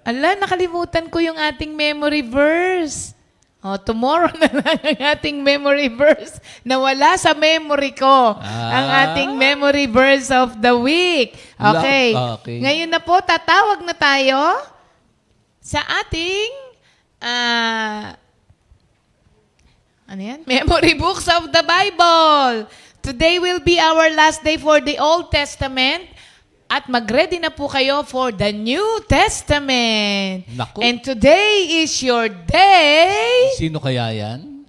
nakalimutan ko yung ating memory verse. Tomorrow na lang ang ating memory verse na wala sa memory ko. Ang ating memory verse of the week. Okay. Okay. Ngayon na po, tatawag na tayo sa ating Memory Books of the Bible. Today will be our last day for the Old Testament. At mag-ready na po kayo for the New Testament. Naku. And today is your day. Sino kaya yan?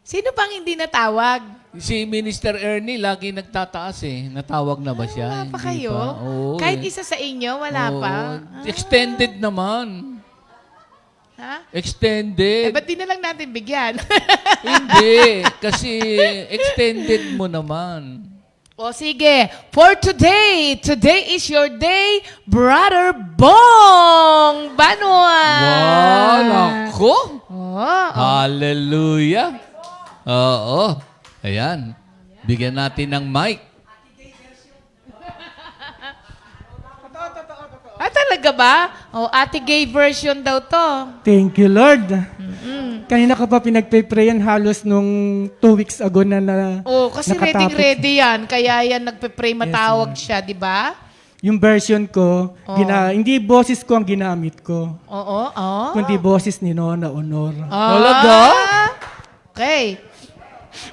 Sino pang hindi natawag? Si Minister Ernie, lagi nagtataas Natawag na ba siya? Wala pa Hindi kayo? pa. Oo, Kahit isa sa inyo, wala Oo. pa? Extended naman. Ha? Extended. Ba't di na lang natin bigyan? Hindi. Kasi extended mo naman. O sige, for today is your day, Brother Bong Banwa. Wow, nako. Oh, Hallelujah. Oo. Ayan. Bigyan natin ng mic. talaga ba? Ate Gay version daw to. Thank you, Lord. Kanina ka pa pinagpe-prayan halos nung 2 weeks ago na Kasi nakatapos. ready yan. Kaya yan nagpe-pray, matawag siya, di ba? Yung version ko, hindi boses ko ang ginamit ko, Oo. kundi boses ni Nona Honor. Talaga? Okay.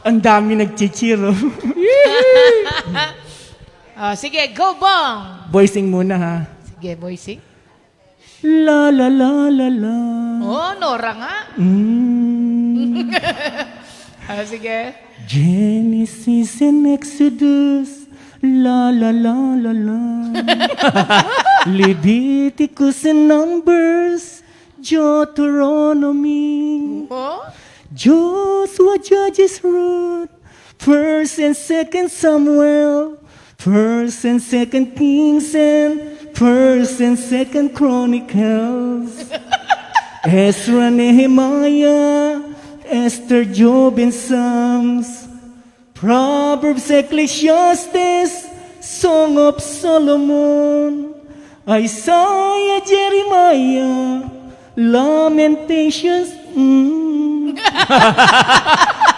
Ang dami nagchichiro. Sige, go Bong! Voicing muna ha. Sige, voicing. La la la la la. Nora nga. Sige. Genesis and Exodus. La la la la la. Leviticus and Numbers. Deuteronomy. Joshua, Judges, Ruth. 1st and 2nd Samuel. 1st and 2nd Kings and 1st and 2nd Chronicles. Ezra, Nehemiah, Esther, Job, and Psalms. Proverbs, Ecclesiastes, Song of Solomon. Isaiah, Jeremiah, Lamentations,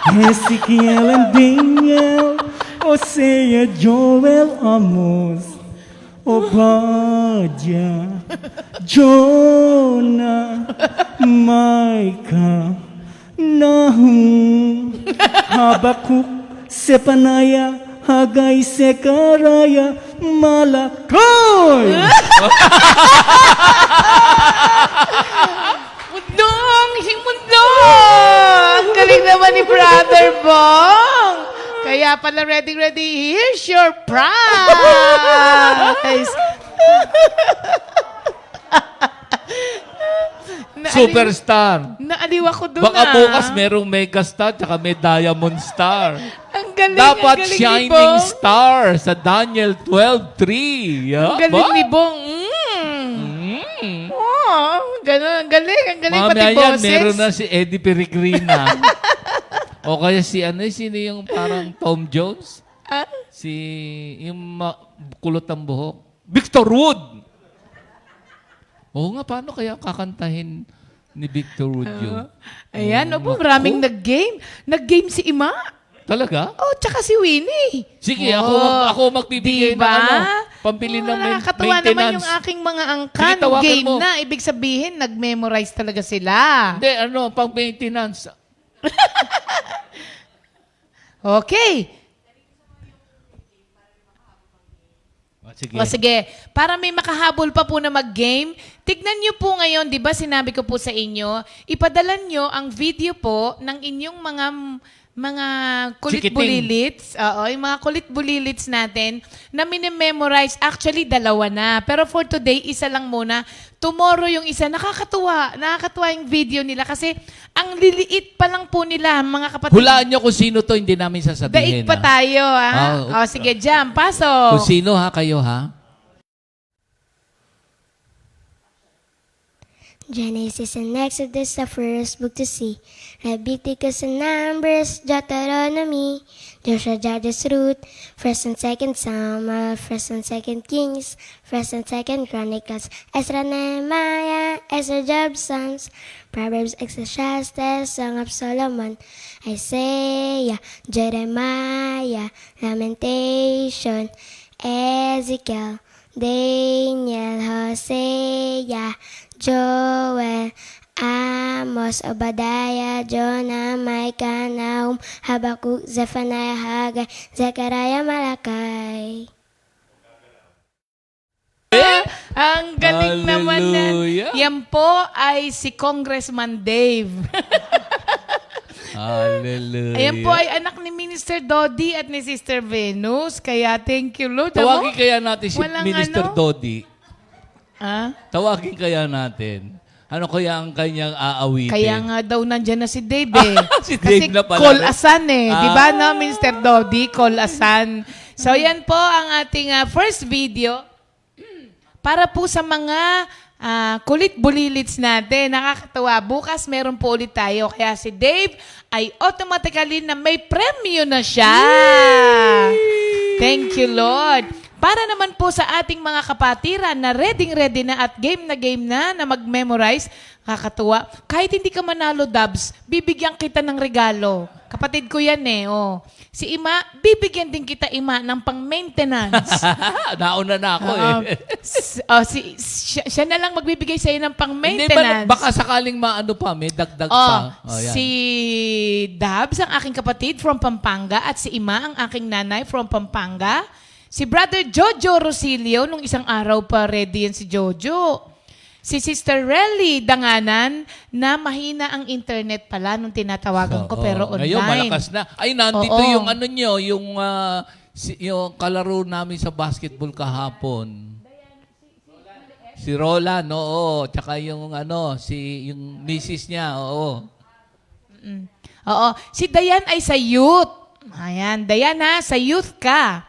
Ezekiel and Daniel, Hosea, Joel, Amos, Obadiah, Jonah, Micah, Nahum, Habakkuk, Zephaniah, Haggai, Zechariah, Malachi. Mundong! Ang galing naman ni Brother Bong! Kaya pala ready. Here's your prize! Superstar. Naaliw ako doon Baka bukas merong mega star tsaka may diamond star. Ang galing, Dapat ang galing ni shining Bong. star sa Daniel 12:3. Ang galing Ba? ni Bong. Ang galing pati Mamaya yan, boses. meron na si Eddie Peregrina. O kaya sino yung parang Tom Jones? Yung kulot ang buhok. Victor Wood! Oo nga, paano kaya kakantahin ni Victor Wood yun? Ayan, maraming nag-game. Nag-game si Ima. Talaga? Oh, tsaka si Winnie. Sige, Oh, ako magbibigay diba? ng pambili ng Nakakatuwa naman maintenance. yung aking mga angkan. Sige, tawagan Game mo. na. Ibig sabihin, nag-memorize talaga sila. Hindi, pang maintenance. Okay. Sige. O sige, para may makahabol pa po na mag-game, tignan nyo po ngayon, di ba sinabi ko po sa inyo, ipadala nyo ang video po ng inyong mga kulit Chikiting. bulilits. Oo, yung mga kulit bulilits natin na minimemorize. Actually, 2 na. Pero for today, isa lang muna. Tomorrow yung isa. Nakakatuwa. Nakakatuwa yung video nila kasi ang liliit pa lang po nila, mga kapatid. Hulaan nyo kung sino to, hindi namin sasabihin. Daig pa tayo, ha? Oh, O, sige, jam. Pasok. Kung sino kayo ha? Genesis and Exodus, the first book to see. Leviticus and Numbers, Deuteronomy, Joshua, Judges, Ruth, 1st and 2nd Samuel, 1st and 2nd Kings, 1st and 2nd Chronicles, Ezra, Nehemiah, Ezra, Job, Psalms, Proverbs, Ecclesiastes, Song of Solomon, Isaiah, Jeremiah, Lamentation, Ezekiel, Daniel, Hosea, Joel, Amos, Obadiah, Jonah, Micah, Nahum, Habakkuk, Zephaniah, Haggai, Zechariah, Malakay. Ang galing naman na. Hallelujah. Yan po ay si Congressman Dave. Hallelujah. Ayan po ay anak ni Minister Dodi at ni Sister Venus. Kaya thank you, Lord. Tawagin kaya natin si Walang Minister ano? Dodi. Ah? Tawagin kaya natin. Ano kaya ang kanyang aawitin? Kaya nga daw nandyan na si Dave eh. Si Dave Kasi na pala. call asan eh. Ah. Di ba no, Minister Dodi? Call asan. So yan po ang ating first video. Para po sa mga kulit bulilits natin. Nakakatawa. Bukas meron po ulit tayo. Kaya si Dave ay automatically na may premyo na siya. Thank you, Lord. Para naman po sa ating mga kapatiran na ready na at game na mag-memorize, kakatuwa. Kahit hindi ka manalo, Dubs, bibigyan kita ng regalo. Kapatid ko yan eh. Oh. Si Ima, bibigyan din kita, Ima, ng pang-maintenance. Nauna na ako eh. Siya na lang magbibigay sa'yo ng Hindi pang-maintenance. ba, baka sakaling maano pa, may dagdag pa. Oh, yan. Si Dubs, ang aking kapatid from Pampanga, at si Ima, ang aking nanay from Pampanga. Si Brother Jojo Rosilio, nung isang araw pa ready yan si Jojo. Si Sister Relly Danganan, na mahina ang internet pala nung tinatawagan ko, pero online. Ngayon, malakas na. Ay, nandito Oo. yung ano nyo, yung kalaro namin sa basketball kahapon. Si Roland, oo. Tsaka yung yung misis niya, oo. Oo. Si Dayan ay sa youth. Ayan, Dayan ha, sa youth ka.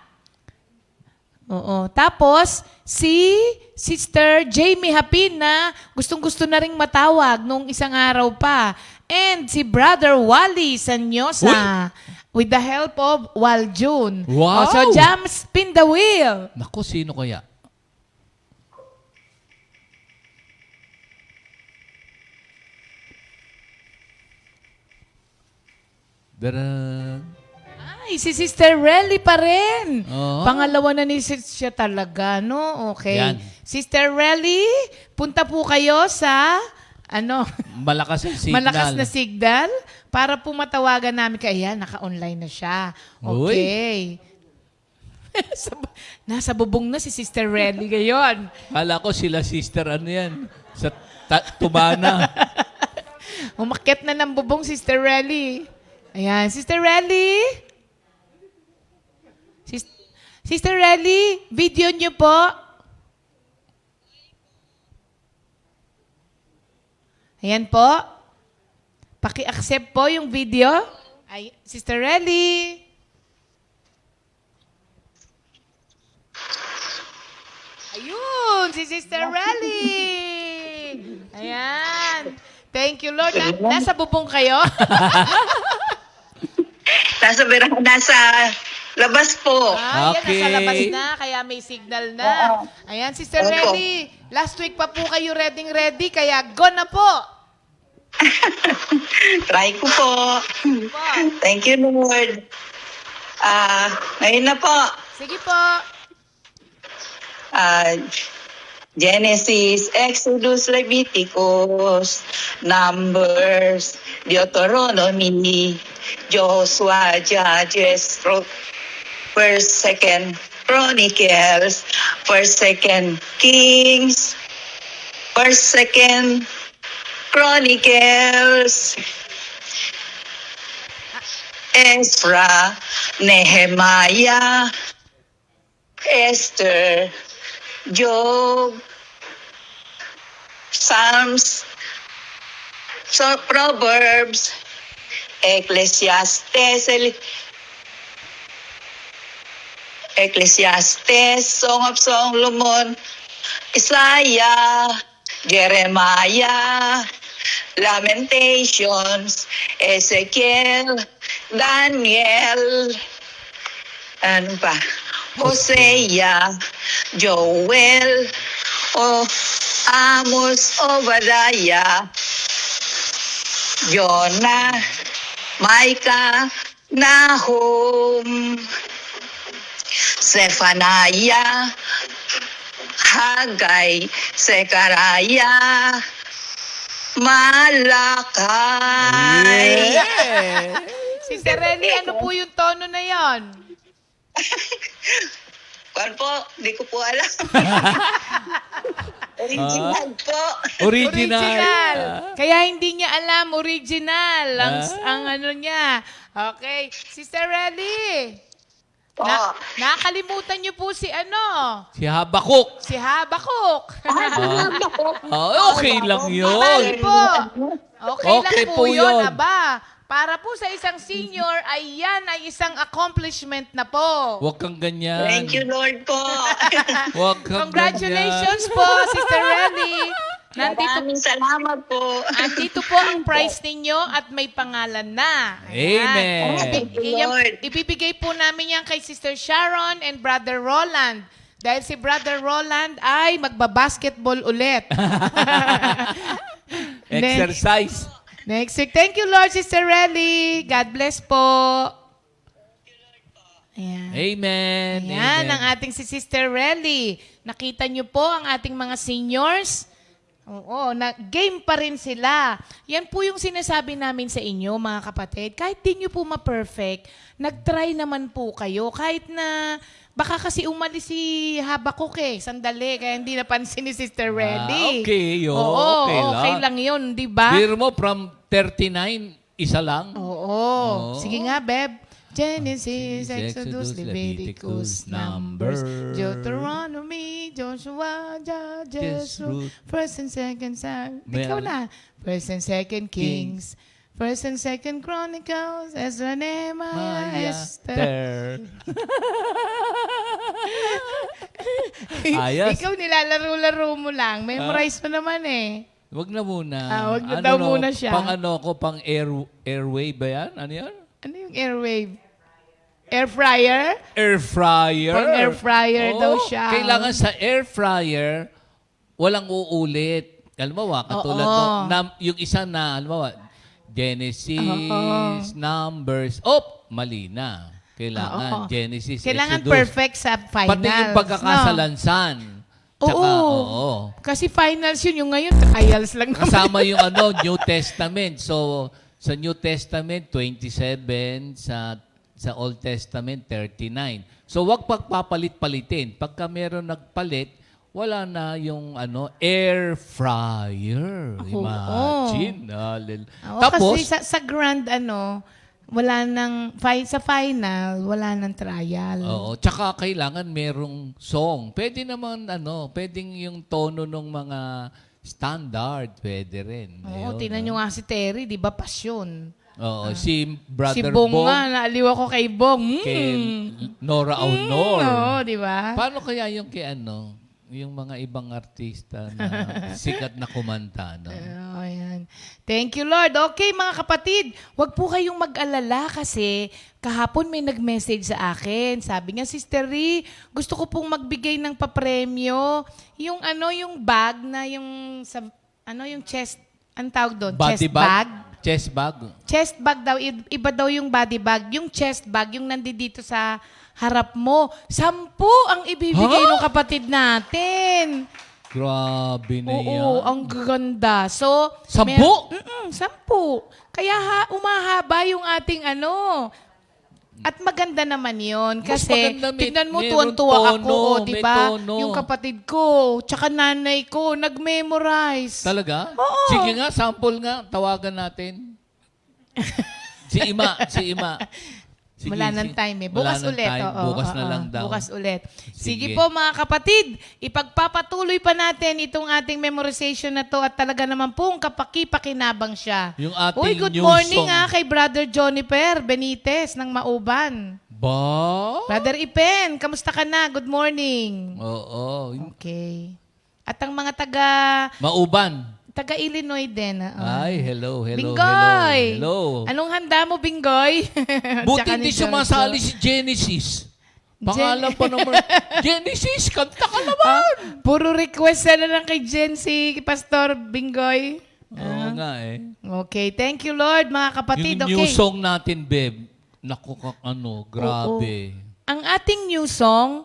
Oo. Tapos, si Sister Jamie Hapin na gustong-gusto na ring matawag nung isang araw pa. And si Brother Wally Sanyosa with the help of Waljun. Wow! So, Jam, spin the wheel. Naku, sino kaya? Darang. Ay, si Sister Relly pa rin. Oo. Pangalawa na ni siya talaga, no? Okay. Yan. Sister Relly, punta po kayo sa, Malakas ang signal. malakas na signal para po matawagan namin. Kaya, naka-online na siya. Okay. Nasa bubong na si Sister Relly ngayon. Kala ko sila sister, yan? Sa Tubana. Umakyat na ng bubong, Sister Relly. Ayan, Sister Relly. Sister Relly, video niyo po. Ayan po. Paki-accept po yung video. Ay, Sister Relly. Ayun, si Sister Relly. Ayan. Thank you, Lord. Nasa bubong kayo? Nasa labas po. Yan, Okay. nasa labas na, kaya may signal na. Ayan, Sister Opo. Relly. Last week pa po kayo ready, kaya go na po. Try ko po. Thank you, Lord. Ngayon na po. Sige po. Genesis, Exodus, Leviticus, Numbers, Deuteronomy, Joshua, Judges, First, Second Chronicles, First, Second Kings, First, Second Chronicles, Ezra, Nehemiah, Esther, Job, Psalms, Proverbs, Ecclesiastes, Song of Solomon, Isaiah, Jeremiah, Lamentations, Ezekiel, Daniel, ano pa? Hosea, Joel, Amos, Obadiah, Jonah, Micah, Nahum, Zephaniah, Haggai, Zechariah, Malakay. Sister Relly, ano po yung tono na yon? Kwan po, di ko po alam. Original po. Original. Kaya hindi niya alam, original. Ang ano niya. Okay. Sister Relly, Po. nakalimutan niyo po si ano? Si Habakuk. Si Habakuk. Okay lang Bakit yun. po? Okay, Okay lang po po yun. yun. Aba, para po sa isang senior, ay yan ay isang accomplishment na po. Huwag kang ganyan. Thank you, Lord po. Huwag kang Congratulations po, Sister Relly. Maraming salamat po. Nandito po ang prize ninyo at may pangalan na. Amen. Thank you, Yan, Lord. ibibigay po namin yan kay Sister Sharon and Brother Roland. Dahil si Brother Roland ay magbabasketball ulit. Exercise. Next week. Thank you, Lord, Sister Relly. God bless po. Ayan. Amen. Ayan, Amen. ang ating si Sister Relly. Nakita niyo po ang ating mga seniors. Oo, game pa rin sila. Yan po yung sinasabi namin sa inyo, mga kapatid. Kahit di nyo po ma-perfect, nag-try naman po kayo. Kahit na, baka kasi umalis si Habakuk sandali, kaya hindi napansin ni Sister Relly. Okay, yun. Oo, Okay lang. okay lang yun, di ba? Biro mo from 39, isa lang. Oo. Oo. Sige nga, Beb. Genesis, Exodus, Leviticus, Numbers, Deuteronomy, Joshua, Judges, Ruth, First and Second Samuel. Ikaw na. First and Second Kings, First and Second Chronicles, Ezra, Nehemiah, Esther. Ayos. Ikaw nilalaro-laro mo lang. Memorize mo naman eh. Wag na muna. Wag na daw muna siya. Pang airway ba yan? Ano yan? Ano yung airwave? Air fryer? Air fryer. Pang air fryer daw siya. Kailangan sa air fryer, walang uulit. Halimbawa, katulad yung isa na, halimbawa, Genesis, Numbers, mali na. Kailangan Genesis, Kailangan Exodus. perfect sa finals. Pati yung pagkakasalansan. Tsaka, Oo. Kasi finals yun. Yung ngayon, trials lang naman. Kasama yung New Testament. So, sa New Testament, 27. Sa Old Testament, 39. So, wag pagpapalit-palitin. Pagka meron nagpalit, wala na yung air fryer. Imagine. Tapos, kasi sa grand wala nang, sa final, wala nang trial. Tsaka kailangan merong song. Pwede naman, pwedeng yung tono ng mga standard, pwede rin. Oo, tingnan nyo nga si Terry, di ba, pasyon. Si Brother Si Bong nga, naaliw ako kay Bong. kay Nora Aunor. Oo, di ba? Paano kaya yung kay yung mga ibang artista na sikat na kumanta, no? Ayan. Thank you, Lord. Okay, mga kapatid, wag po kayong mag-alala kasi kahapon may nag-message sa akin. Sabi niya, Sister Ri, gusto ko pong magbigay ng papremyo. Yung yung bag na yung sa yung chest, ang tawag doon? Body Chest bag? bag? Chest bag. Chest bag daw, iba daw yung body bag. Yung chest bag, yung nandito sa harap mo. 10 ang ibibigay ng kapatid natin. Grabe na yan. Oo, ang ganda. So, 10? 10. Kaya umahaba yung ating ano. At maganda naman yon Mas kasi maganda, tignan mo, meron tuwan-tuwa ako, tono, di may ba? tono. Yung kapatid ko, tsaka nanay ko, nag-memorize. Talaga? Oo. Sige nga, sample nga. Tawagan natin. Si Ima. Sige, Wala nang time eh. Bukas wala nang ulit. time. Oo, Bukas na oo, lang daw. Bukas ulit. Sige Sige. po mga kapatid, ipagpapatuloy pa natin itong ating memorization na to at talaga naman pong kapaki-pakinabang siya. Yung ating Uy, good new morning song. kay Brother Joniper Benitez ng Mauban. Ba? Brother Ipen, kamusta ka na? Good morning. Oo. Okay. At ang mga taga-Illinois din. Ay, hello. Binggoy! Hello. Anong handa mo, Binggoy? Buti Tsaka hindi ni Jojo. sumasali si Genesis. Pangalan pa naman. Genesis, kanta ka naman. Puro request na lang kay Jen si Pastor Binggoy. Oo nga eh. Okay, thank you Lord mga kapatid. Yung Okay. new song natin, Beb. Naku, grabe. Ang ating new song,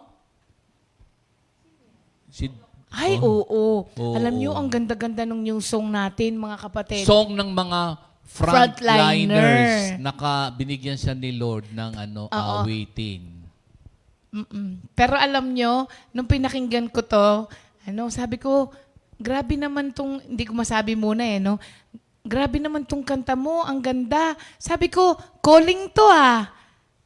Si ay oo. Oo. Alam niyo ang ganda-ganda ng new song natin mga kapatid. song ng mga Frontliner. frontliners. Binigyan siya ni Lord ng awitin. Pero alam nyo, nung pinakinggan ko to, sabi ko, grabe naman tong, hindi ko masabi muna no? Grabe naman tong kanta mo, ang ganda. Sabi ko, calling to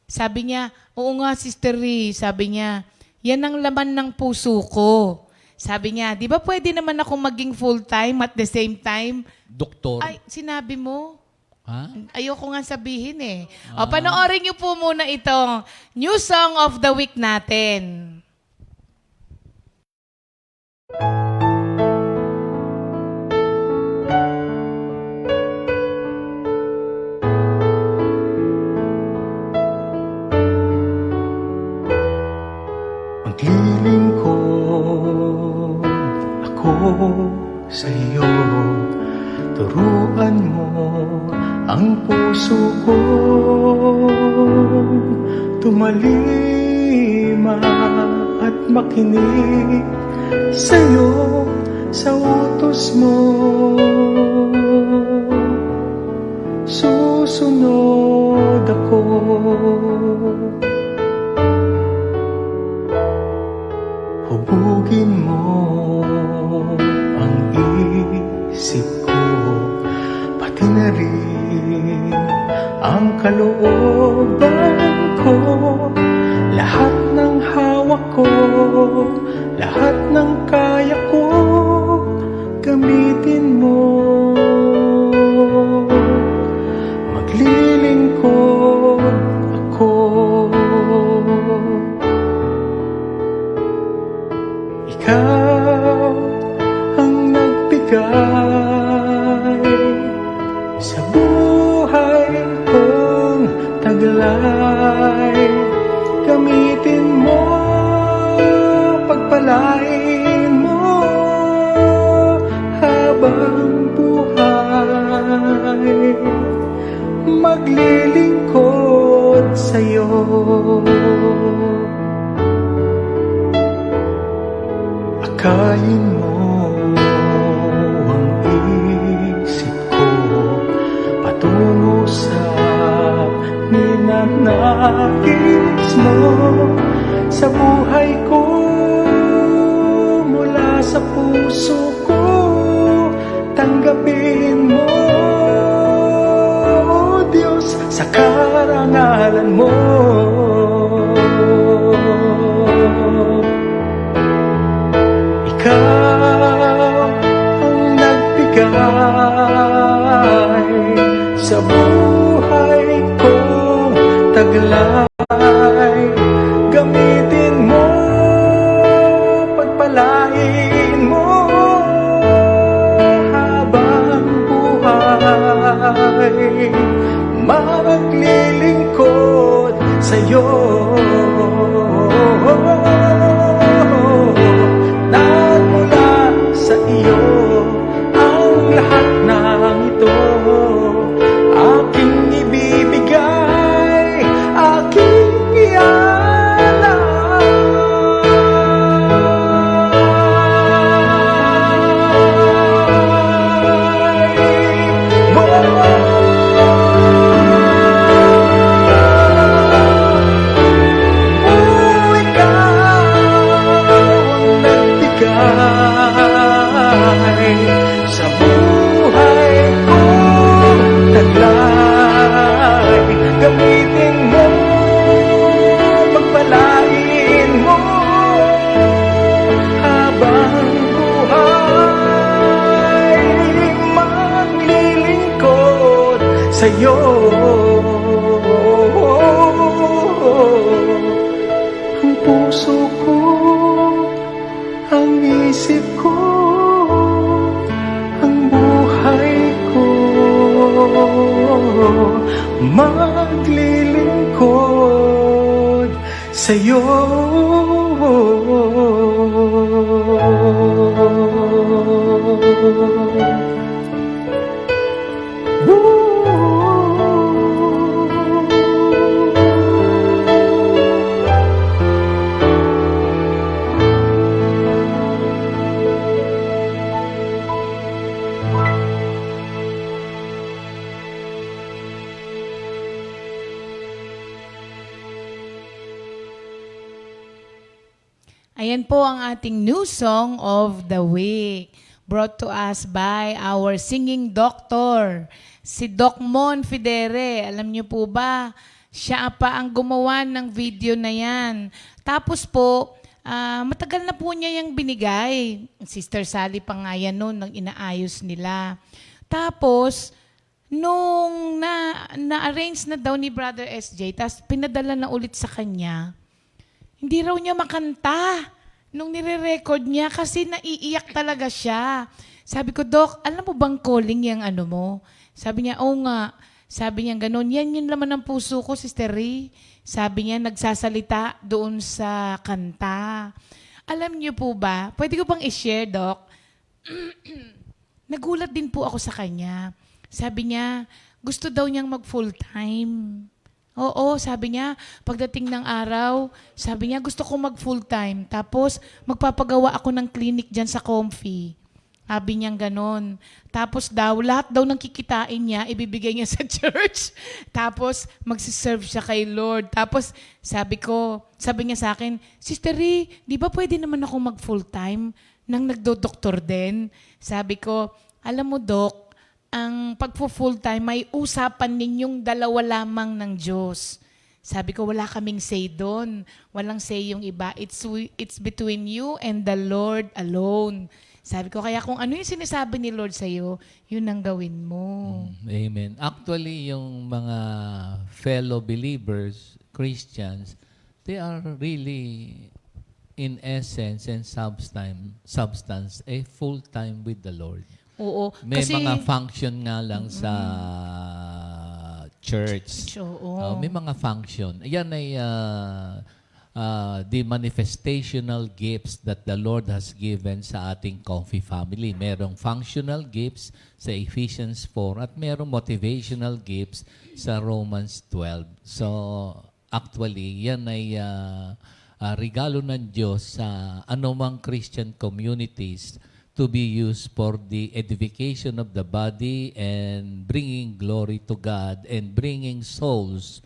Sabi niya, oo nga Sister Ree, sabi niya, yan ang laman ng puso ko. Sabi niya, di ba pwede naman ako maging full-time at the same time? Doktor. Ay, sinabi mo? Ha? Ayoko nga sabihin eh. O, panoorin niyo po muna itong new song of the week natin. Maglilingkod ako sa iyo, turuan mo ang puso ko, tumalima at makinig sa iyo, sa utos mo. Susunod ako. Hubugin mo ang isip ko, pati na rin ang kalooban ko. Lahat ng hawak ko, lahat ng kaya ko, gamitin mo. Maglilingkod ako. Ikaw ang nagbigay sa buhay kong taglay. Gamitin mo, pagpalain mo habang buhay. Maglilingkod sa'yo. Akayin mo ang isip ko patungo sa ninanais mo sa buhay ko, mula sa puso ko, tanggapin mo, O Diyos, sa karangalan mo. Ikaw ang nagbigay sa buhay kong taglay. Gamitin mo, pagpalain mo habang buhay. Maglilingkod sa'yo. Nagmula sa iyo ang lahat ng ito. sa buhay ko taglay. Gamitin mo, pagpalain mo habang buhay, maglilingkod sa'yo. Ang puso ko, ang isip ko, ang buhay ko, maglilingkod sa'yo. Ayan po ang ating new song of the week. Brought to us by our singing doctor, si Doc Mon Fidere. Alam niyo po ba, siya pa ang gumawa ng video na yan. Tapos po, matagal na po niya yung binigay. Sister Sally pa nga yan noon, nang inaayos nila. Tapos, nung na-arrange na daw ni Brother SJ, tapos pinadala na ulit sa kanya, hindi raw niya makanta nung nire-record niya kasi naiiyak talaga siya. Sabi ko, Doc, alam mo bang calling yung ano mo? Sabi niya, oo nga. Sabi niya ganun, yan yung laman ng puso ko, Sister Ray. Sabi niya, nagsasalita doon sa kanta. Alam niyo po ba, pwede ko bang i-share, Doc? Nagulat din po ako sa kanya. Sabi niya, gusto daw niyang mag-full-time. Oo, sabi niya, pagdating ng araw, sabi niya, gusto ko mag-full-time. Tapos, magpapagawa ako ng clinic dyan sa Comfy. Sabi niya ganon. Tapos daw, lahat daw ng kikitain niya, ibibigay niya sa church. Tapos, magsiserve siya kay Lord. Tapos, sabi niya sa akin, Sister Ray, di ba pwede naman ako mag-full-time nang nagdo-doktor din? Sabi ko, alam mo, Doc, ang pagpo-full-time, may usapan ninyong dalawa lamang ng Diyos. Sabi ko, wala kaming say doon. Walang say yung iba. It's between you and the Lord alone. Sabi ko, kaya kung ano yung sinasabi ni Lord sa'yo, yun ang gawin mo. Amen. Actually, yung mga fellow believers, Christians, they are really, in essence and substance, a full-time with the Lord. Oo. May kasi, mga function nga lang sa church. Oo. May mga function. Yan ay the manifestational gifts that the Lord has given sa ating Comfy family. Merong functional gifts sa Ephesians 4 at merong motivational gifts sa Romans 12. So, actually, yan ay regalo ng Diyos sa anumang Christian communities to be used for the edification of the body and bringing glory to God and bringing souls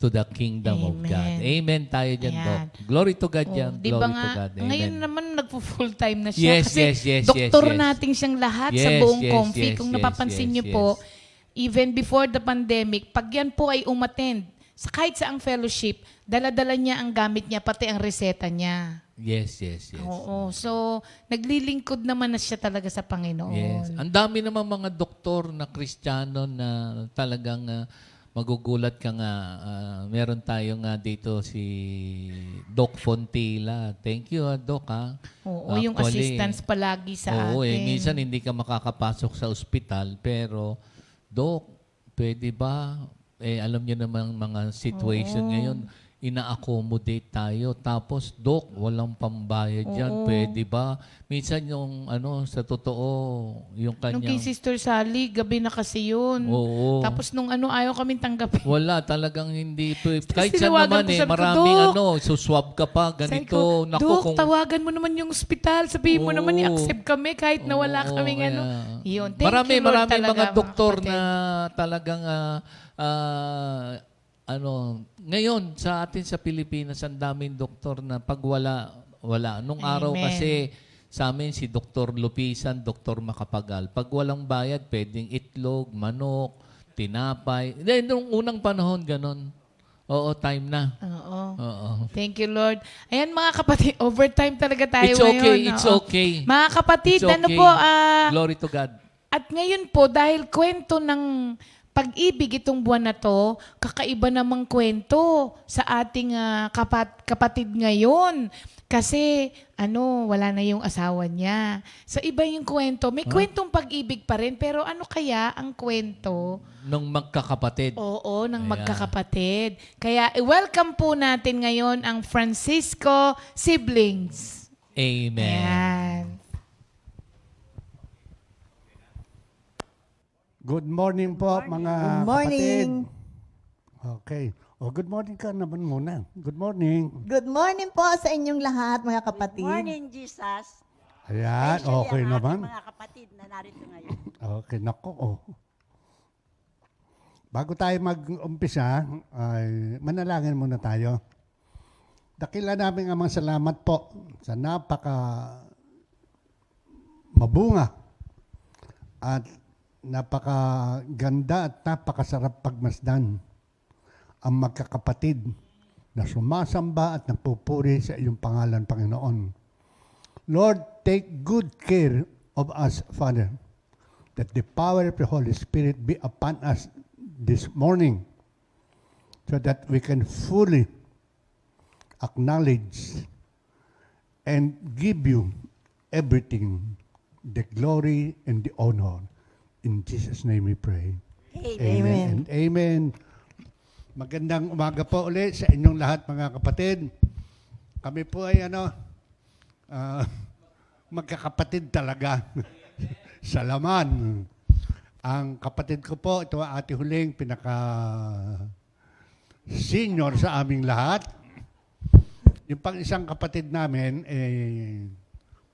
to the kingdom of God. Amen tayo dyan, Ayan. Doc. Glory to God yan. Di ba Glory nga, to God. Amen. ngayon naman nagpo-full-time na siya. Yes, kasi yes, doktor yes. natin siyang lahat sa Yes, buong yes, Comfy. yes, Kung yes, napapansin yes, niyo yes. po, even before the pandemic, pag yan po ay umattend, kahit sa ang fellowship, dala-dala niya ang gamit niya, pati ang reseta niya. Yes, yes, yes. Oo. So, naglilingkod naman na siya talaga sa Panginoon. Yes. Ang dami naman mga doktor na Kristiyano na talagang magugulat ka nga. Meron tayo nga dito si Doc Fontila. Thank you, Doc. Oo, yung assistance palagi sa oo, atin. minsan hindi ka makakapasok sa ospital, pero Doc, pwede ba? Alam niyo naman mga situation ngayon, ina-accommodate tayo. Tapos, Doc, walang pambayad dyan. Pwede ba? Minsan yung, sa totoo, yung Nung kanyang... kay Sister Sally, gabi na kasi yun. Oo. Tapos nung ayaw kaming tanggapin. Wala, talagang hindi. Kahit saan tinawagan naman ko, sabi ko, maraming Doc. suswab ka pa, Sabi ganito. ko, Naku, Dok, tawagan mo naman yung ospital. Sabihin mo Oo. naman, i-accept kami kahit na wala Oo, kaming kaya- Yun. Thank you, Lord, marami talaga, mga mga doktor kapatid. na talagang ngayon sa atin sa Pilipinas ang daming doktor na pag wala. Nung araw Amen. kasi Sa amin, si Dr. Lupisan, Dr. Makapagal. Pag walang bayad, pwedeng itlog, manok, tinapay. Hindi, nung unang panahon, ganun. Oo, time na. Oo. Oo. Thank you, Lord. Ayan mga kapatid, overtime talaga tayo It's okay, ngayon. it's Oo. okay. Mga kapatid, It's ano okay. po, Glory to God. at ngayon po, dahil kwento ng pag-ibig itong buwan na to, kakaiba namang kwento sa ating kapatid ngayon. Kasi, wala na yung asawa niya. Sa iba yung kwento. May kwentong pag-ibig pa rin, pero ano kaya ang kwento? Nung magkakapatid. Oo, ng Ayan. magkakapatid. Kaya, welcome po natin ngayon ang Francisco siblings. Amen. Ayan. Good morning po, mga Good morning. kapatid. Okay. Good morning ka naman muna. Good morning. Good morning po sa inyong lahat, mga kapatid. Good morning, Jesus. Ayan, Especially okay ang naman. aking mga kapatid na narito ngayon. Okay, nako. Bago tayo mag-umpisa, ay manalangin muna tayo. Dakila namin ang mga salamat po sa mabunga at napakaganda at napakasarap pagmasdan ang magkakapatid na sumasamba at nagpupuri sa iyong pangalan, Panginoon. Lord, take good care of us, Father, that the power of the Holy Spirit be upon us this morning so that we can fully acknowledge and give you everything, the glory and the honor. In Jesus' name we pray. Amen. And amen. Magandang umaga po ulit sa inyong lahat, mga kapatid. Kami po ay magkakapatid talaga sa laman. Ang kapatid ko po, ito ang Ate Huling, pinaka-senior sa aming lahat. Yung pang isang kapatid namin,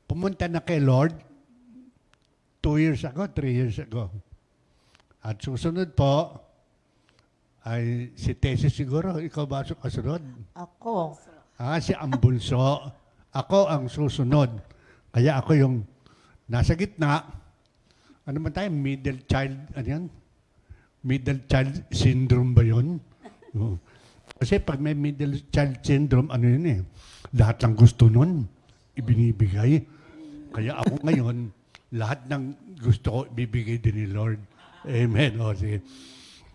pumunta na kay Lord 2 years ago, 3 years ago. At susunod po, ay si Tessie siguro. Ikaw ba kasunod? Ako. Si Ambulso. Ako ang susunod. Kaya ako yung nasa gitna. Ano man tayo? Middle child, ano yan? Middle child syndrome ba yun? Oo. Kasi pag may middle child syndrome, ano yun eh? Lahat ng gusto nun, ibinibigay. Kaya ako ngayon, lahat ng gusto ko, ibibigay din ni Lord. Amen. O, sige.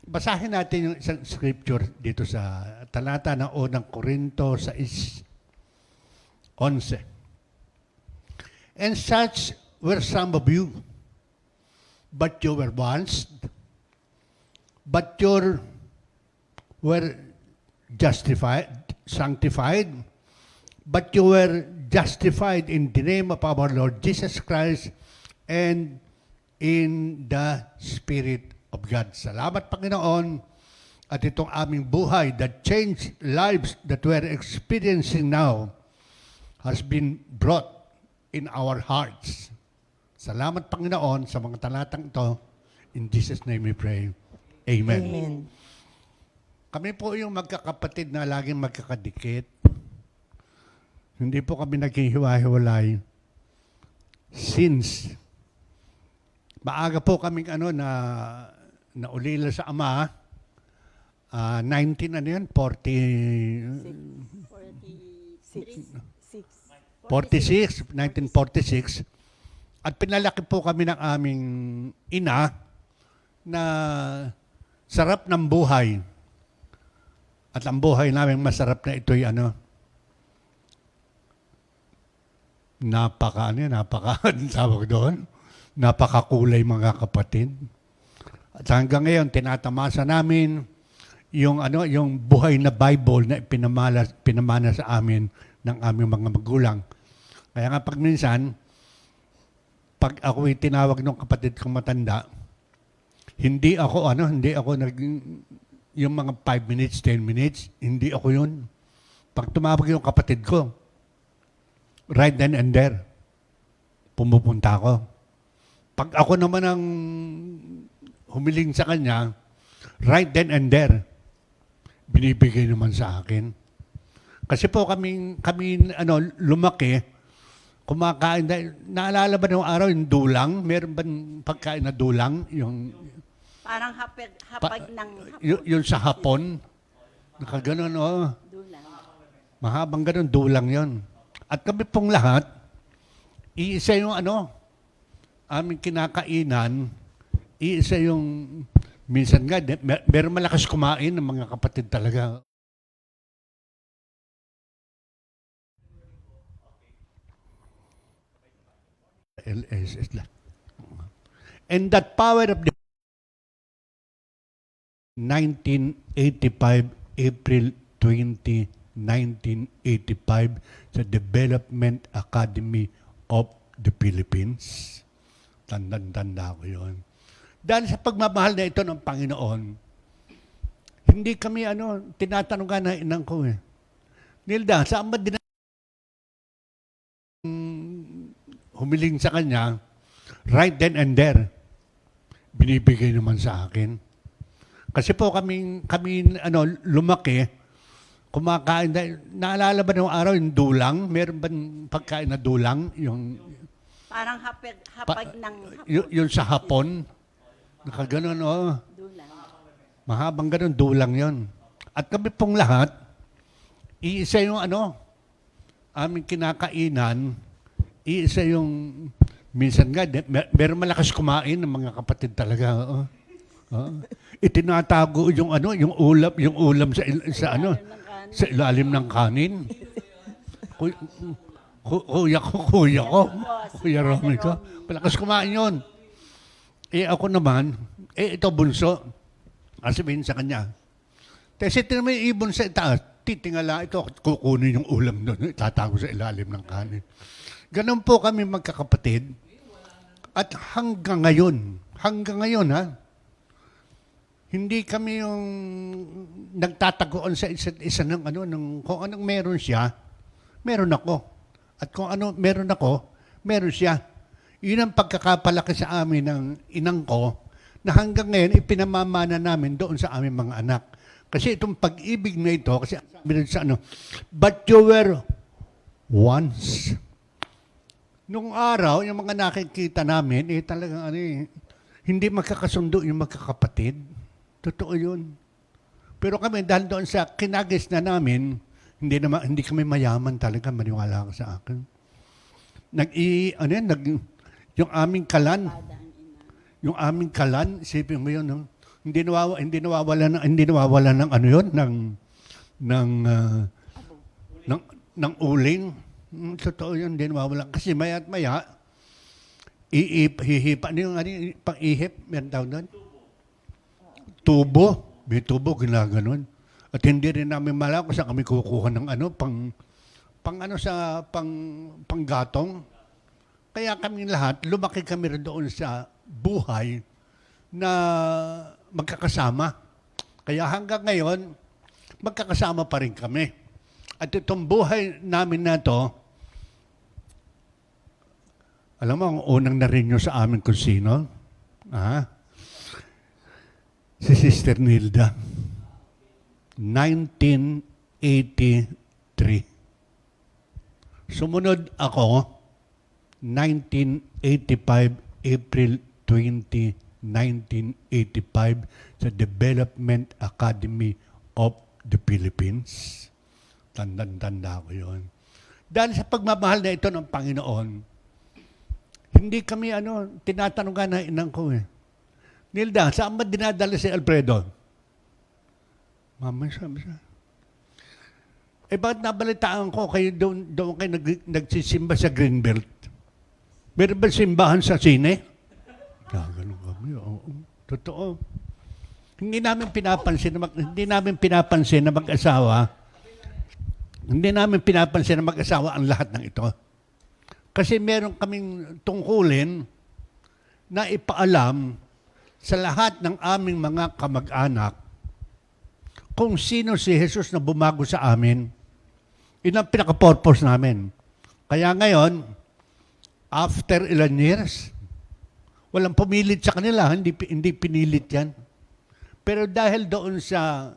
Basahin natin yung isang scripture dito sa talata ng unang Korinto 6:11. And such were some of you, but you were once, but you were justified, sanctified, but you were justified in the name of our Lord Jesus Christ and in the Spirit of God. Salamat, Panginoon, at itong aming buhay that changed lives that we're experiencing now has been brought in our hearts. Salamat, Panginoon, sa mga talatang ito. In Jesus' name we pray. Amen. Amen. Kami po yung magkakapatid na laging magkakadikit. Hindi po kami naging hiwa-hiwalay since maaga po kaming naulila sa Ama, 19, 1946, at pinalaki po kami ng aming ina na sarap ng buhay. At ang buhay namin masarap na ito'y tawag doon, napakakulay, mga kapatid. At hanggang ngayon, tinatamasa namin yung buhay na Bible na pinamana sa amin ng aming mga magulang. Kaya nga pag minsan, pag ako'y tinawag ng kapatid kong matanda, hindi ako yung mga 5 minutes, 10 minutes, hindi ako yun. Pag tumawag yung kapatid ko, right then and there, pumupunta ako. Pag ako naman ang humiling sa kanya, right then and there, binibigay naman sa akin. Kasi po kami lumaki, kumakain. Naalala ba nung araw yung dulang? Meron ba pagkain na dulang? Yung, Parang hapag ng yung sa hapon? Nakaganon, oh. dulang. Mahabang ganun, dulang yon. At kami pong lahat, iisa yung aming kinakainan, iisa yung, minsan nga, meron malakas kumain ng mga kapatid talaga. LSS lang. And that power of the 1985, April 20, 1985, sa Development Academy of the Philippines. Tandang-tanda ko yun. Dahil sa pagmamahal na ito ng Panginoon, hindi kami tinatanong ka na inang ko eh. Nilda, saan ba humiling sa kanya, right then and there, binibigay naman sa akin. Kasi po kami lumaki, kumakain. Naalala ba nung araw yung dulang? Meron ba pagkain na dulang? Yung, Parang hapag ng yung sa hapon? Nakaganon, oh. dulang. Mahabang ganun, dulang yon. At kami pong lahat, iisa yung aming kinakainan, iisa yung, minsan nga, meron malakas kumain ng mga kapatid talaga. Oh. Itinatago yung yung ulam sa ilalim ng kanin. Kuya Romy ko. Malakas kumain yun. Ako naman, ito bunso. Sabihin sa kanya, kasi tinan mo yung ibon sa itaas, titingala ito, kukunin yung ulam doon, itatago sa ilalim ng kanin. Ganun po kami magkakapatid. At hanggang ngayon ha, hindi kami yung nagtataguan sa isa't isa ng kung anong meron siya, meron ako. At kung ano meron ako, meron siya. Yun ang pagkakapalaki sa amin ng inang ko, na hanggang ngayon ipinamamana namin doon sa aming mga anak. Kasi itong pag-ibig na ito, kasi sabi rin sa but you were once. Nung araw, yung mga nakikita namin, talagang hindi magkakasundo yung magkakapatid. Totoo yun. Pero kami, dahil doon sa kinagis na namin, hindi kami mayaman talaga, maniwala ka sa akin. Yung aming kalan, isipin mo yun, no? Hindi nawawala ng uling. Totoo yun, hindi nawawala. Kasi maya at maya, hihipa yung pang-ihip, meron tawag doon? Tubo. May tubo, ginaganon. At hindi rin namin malaw kung saan kami kukuha ng panggatong. Kaya kami lahat, lumaki kami rin doon sa buhay na magkakasama. Kaya hanggang ngayon, magkakasama pa rin kami. At itong buhay namin na to, alam mo, ang unang narinig nyo sa amin kung sino? Si Sister Nilda. 1983. Sumunod ako, 1985, April 20, 1985, sa Development Academy of the Philippines. Tandang-tanda ko yun. Dahil sa pagmamahal na ito ng Panginoon, hindi kami tinatanong ka na inang ko eh. Nilda, saan ba dinadala si Alfredo? Mama, sabi siya. Bakit nabalitaan ko kayo doon kayo nagsisimba sa Greenbelt? Meron ba simbahan sa sine? Ganun kami. Oo. Totoo. Hindi namin pinapansin na mag-asawa. Hindi namin pinapansin na mag-asawa ang lahat ng ito. Kasi meron kaming tungkulin na ipaalam sa lahat ng aming mga kamag-anak kung sino si Jesus na bumago sa amin. Yun ang pinaka-purpose namin. Kaya ngayon, after ilan years, walang pumilit sa kanila, hindi pinilit yan. Pero dahil doon sa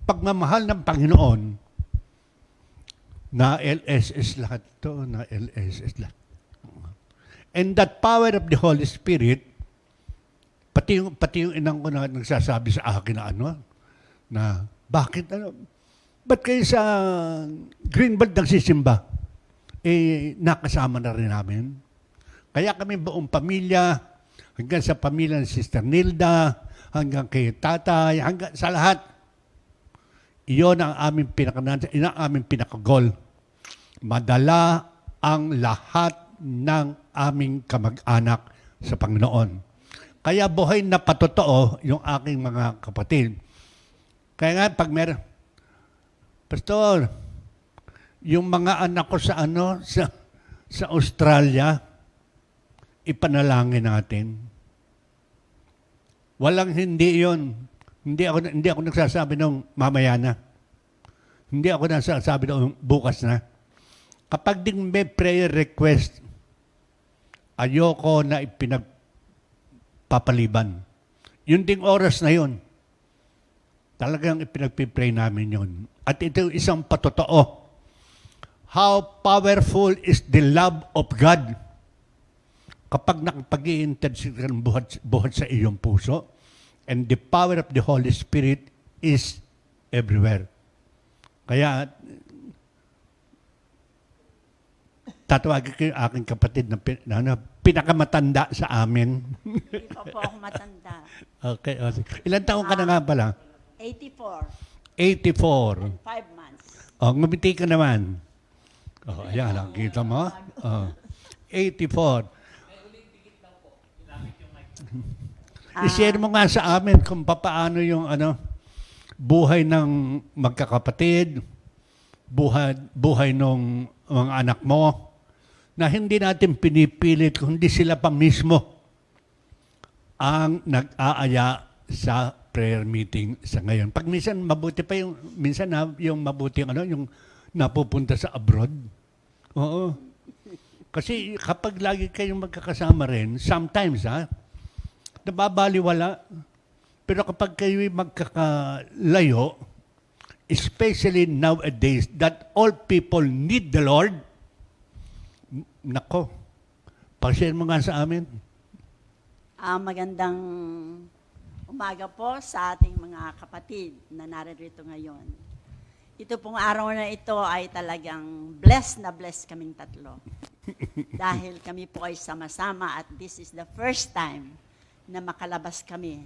pagmamahal ng Panginoon, Na LSS lahat to, na LSS lahat. And that power of the Holy Spirit, pati yung inang ko na nagsasabi sa akin na bakit ba't kayo sa Greenbelt nagsisimba? Nakasama na rin namin. Kaya kami buong pamilya, hanggang sa pamilya ni Sister Nilda, hanggang kay tatay, hanggang sa lahat. Iyon ang aming pinaka-goal. Madala ang lahat ng aming kamag-anak sa Panginoon. Kaya buhay na patotoo yung aking mga kapatid. Kaya nga, pag meron, Pastor, yung mga anak ko sa Australia, ipanalangin natin. Walang hindi yon. Hindi ako nagsasabi ng mamaya na. Hindi ako nagsasabi ng bukas na. Kapag ding may prayer request, ayoko na ipinagpapaliban. Yun ding oras na yun. Talagang ipinagpipray namin yun. At ito isang patotoo. How powerful is the love of God kapag nakapag-i-intercede ka ng buhat sa iyong puso, and the power of the Holy Spirit is everywhere. Kaya, tatawagin ko yung aking kapatid na pinakamatanda sa amin. Hindi pa po ako matanda. Okay. Ilan taon ka na nga pala? 84. 84. 5 months. Ngumiti ka naman. Ayan, nakikita mo? 84. I-share mo nga sa amin kung paano yung buhay ng magkakapatid, buhay ng mga anak mo, na hindi natin pinipilit, kundi sila pa mismo ang nag-aaya sa prayer meeting sa ngayon. Pag minsan mabuti pa yung mabuti yung napupunta sa abroad. Oo. Kasi kapag lagi kayong magkakasama rin, sometimes nababaliwala. Pero kapag kayo'y magkakalayo, especially nowadays, that all people need the Lord, nako, pa-share mo nga sa amin. Magandang umaga po sa ating mga kapatid na naririto ngayon. Ito pong araw na ito ay talagang blessed na blessed kaming tatlo. Dahil kami po ay sama-sama at this is the first time na makalabas kami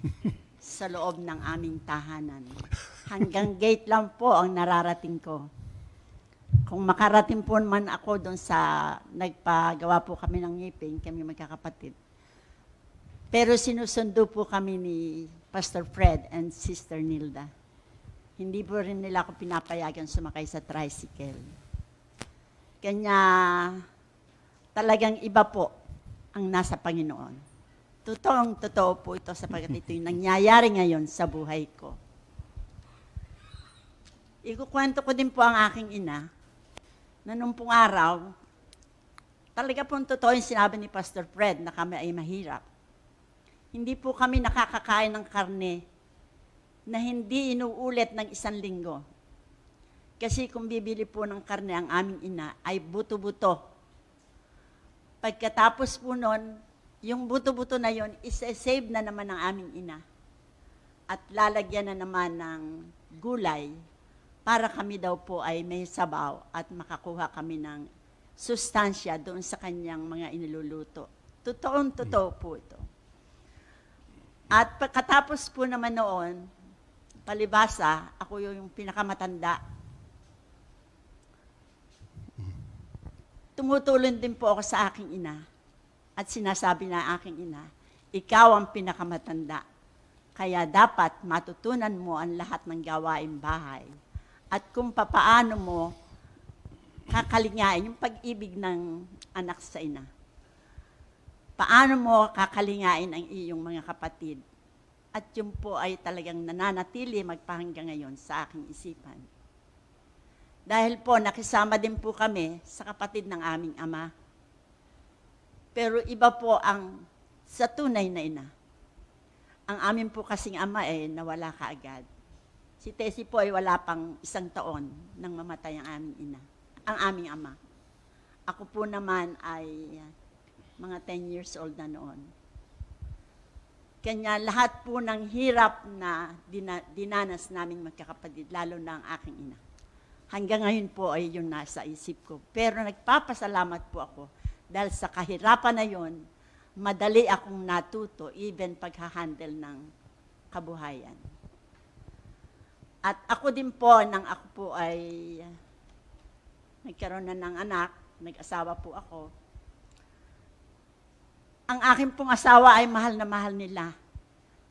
sa loob ng aming tahanan. Hanggang gate lang po ang nararating ko. Kung makarating po man ako doon sa nagpagawa po kami ng ngipin, kami magkakapatid. Pero sinusundo po kami ni Pastor Fred and Sister Nilda. Hindi po rin nila ako pinapayagan sumakay sa tricycle. Kanya talagang iba po ang nasa Panginoon. Totoo po ito sapagkat ito yung nangyayari ngayon sa buhay ko. Ikukwento ko din po ang aking ina na nung pong araw, talaga pong totoo yung sinabi ni Pastor Fred na kami ay mahirap. Hindi po kami nakakakain ng karne na hindi inuulit ng 1 linggo. Kasi kung bibili po ng karne ang aming ina ay buto-buto. Pagkatapos po nun, yung buto-buto na yon isa-save na naman ng aming ina. At lalagyan na naman ng gulay para kami daw po ay may sabaw at makakuha kami ng sustansya doon sa kanyang mga iniluluto. Totoo po ito. At pagkatapos po naman noon, palibasa, ako yung pinakamatanda. Tumutulong din po ako sa aking ina. At sinasabi na aking ina, ikaw ang pinakamatanda. Kaya dapat matutunan mo ang lahat ng gawaing bahay. At kung papaano mo kakalingain yung pag-ibig ng anak sa ina. Paano mo kakalingain ang iyong mga kapatid. At yun po ay talagang nananatili magpahanggang ngayon sa aking isipan. Dahil po nakisama din po kami sa kapatid ng aming ama. Pero iba po ang sa tunay na ina. Ang amin po kasing ama nawala kaagad. Si Tessie po ay wala pang 1 taon nang mamatay ang aming ina. ang aming ama. Ako po naman ay mga 10 years old na noon. Kanya lahat po ng hirap na dinanas naming magkakapatid, lalo na ang aking ina. Hanggang ngayon po ay yung nasa isip ko. Pero nagpapasalamat po ako dahil sa kahirapan na yon, madali akong natuto even paghahandle ng kabuhayan. At ako din po, nang ako po ay nagkaroon na ng anak, nag-asawa po ako, ang aking pong asawa ay mahal na mahal nila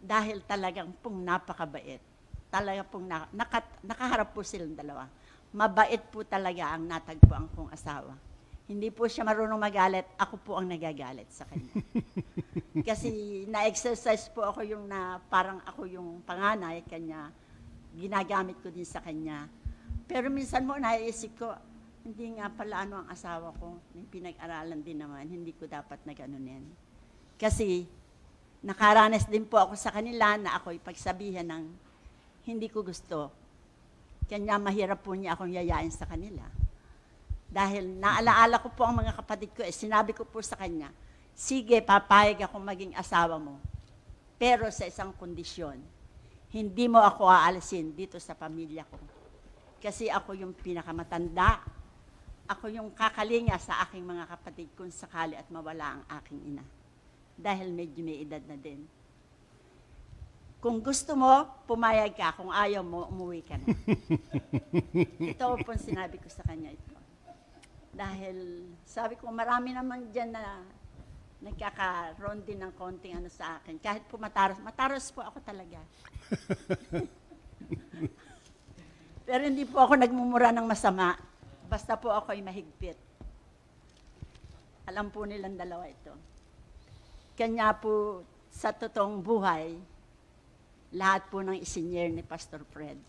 dahil talagang pong napakabait. Talaga pong nakaharap po silang dalawa. Mabait po talaga ang natagpuan kong asawa. Hindi po siya marunong magalit, ako po ang nagagalit sa kanya. Kasi na-exercise po ako yung parang ako yung panganay, kanya ginagamit ko din sa kanya. Pero minsan mo naiisip ko, hindi nga pala ang asawa ko, may pinag-aralan din naman, hindi ko dapat na ganunin. Kasi nakaranas din po ako sa kanila na ako'y pagsabihan ng hindi ko gusto. Kanya mahirap po niya akong yayain sa kanila. Dahil naalaala ko po ang mga kapatid ko, sinabi ko po sa kanya, sige, papayag ako maging asawa mo. Pero sa isang kondisyon, hindi mo ako aalisin dito sa pamilya ko. Kasi ako yung pinakamatanda, ako yung kakalinga sa aking mga kapatid kung sakali at mawala ang aking ina. Dahil medyo may edad na din. Kung gusto mo, pumayag ka. Kung ayaw mo, umuwi ka na. Ito po ang sinabi ko sa kanya ito. Dahil sabi ko, marami naman dyan na nagkakaroon din ng konting ano sa akin. Kahit po mataros po ako talaga. Pero hindi po ako nagmumura ng masama. Basta po ako ay mahigpit. Alam po nilang dalawa ito. Kanya po sa totoong buhay, lahat po ng isinyer ni Pastor Fred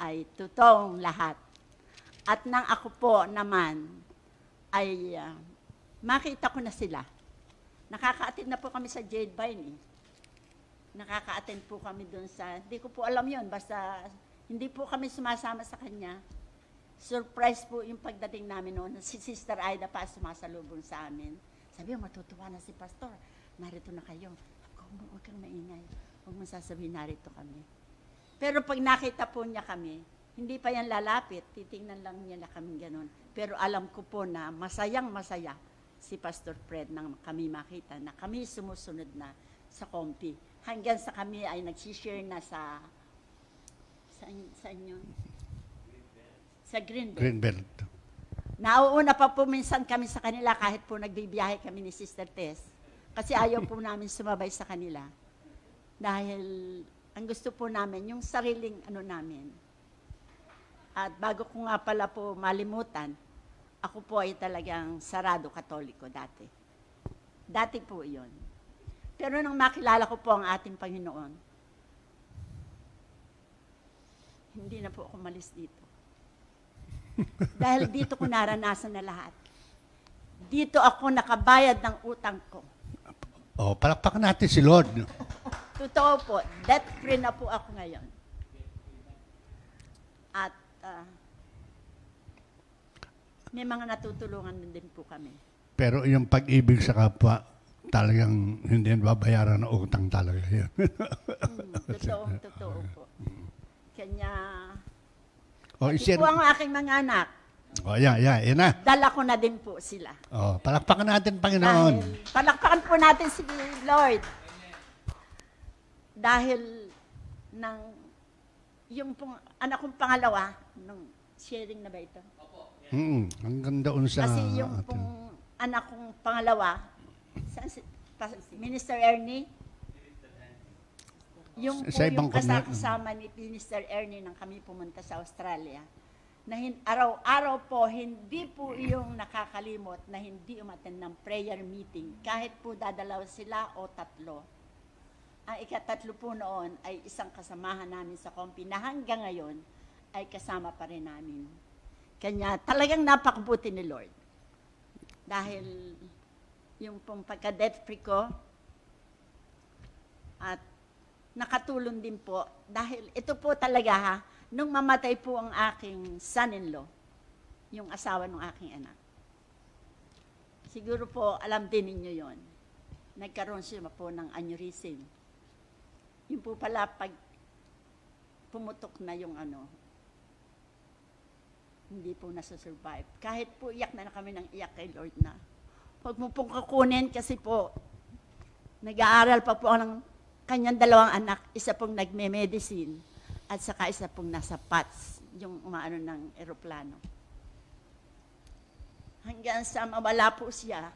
ay totoong lahat. At nang ako po naman ay makita ko na sila. Nakaka-attend na po kami sa Jade Vine. Nakaka-attend po kami doon sa, hindi ko po alam yon, basta hindi po kami sumasama sa kanya. Surprise po yung pagdating namin noon. Si Sister Aida pa sumasalubong sa amin. Sabi mo, matutuwa na si Pastor. Narito na kayo. Huwag kang maingay. Huwag mong sasabihin, narito kami. Pero pag nakita po niya kami, hindi pa yan lalapit. Titingnan lang niya na kami ganun. Pero alam ko po na masayang masaya si Pastor Fred nang kami makita na kami sumusunod na sa Kompi. Hanggang sa kami ay nagsishare na sa inyo? Sa Greenbelt. Greenbelt. Nauuna pa po minsan kami sa kanila kahit po nagbibiyahe kami ni Sister Tess. Kasi ayaw po namin sumabay sa kanila. Dahil ang gusto po namin, yung sariling ano namin. At bago ko nga pala po malimutan, ako po ay talagang sarado katoliko dati. Dati po iyon. Pero nang makilala ko po ang ating Panginoon, hindi na po ako malis dito. Dahil dito ko naranasan na lahat. Dito ako nakabayad ng utang ko. Oh, palakpakan natin si Lord. Totoo po, debt-free na po ako ngayon. At may mga natutulungan din po kami. Pero yung pag-ibig sa kapwa, talagang hindi babayaran ng utang talaga yun. Totoo po. Kanya, Oh, ito po ang aking mga anak. Oh, yan na. Dala ko na din po sila. Oh, palakpakan natin, Panginoon. Dahil, palakpakan po natin si Lord. Dahil yung pong anak kong pangalawa, nung sharing na ba ito? Hanggang doon sa Kasi yung pong anak kong pangalawa, Minister Ernie, yung po Sa ibang yung kasama ni Minister Ernie nang kami pumunta sa Australia, na araw-araw po, hindi po yung nakakalimot na hindi umattend ng prayer meeting. Kahit po dadalaw sila o tatlo. Ang ikatatlo po noon ay isang kasamahan namin sa Kompi na hanggang ngayon ay kasama pa rin namin. Kanya talagang napakabuti ni Lord. Dahil yung pong pagka-debt free ko at nakatulong din po. Dahil ito po talaga nung mamatay po ang aking son-in-law, yung asawa ng aking anak. Siguro po, alam din ninyo yon. Nagkaroon siya po ng aneurysm. Yung po pala, pag pumutok na yung hindi po nasa-survive. Kahit po iyak na kami ng iyak kay Lord na, huwag mo pong kukunin kasi po, nag-aaral pa po ng kanyang dalawang anak, isa pong nagme-medicine at saka isa pong nasa PATS, yung umaano ng eroplano. Hanggang sa mawala po siya,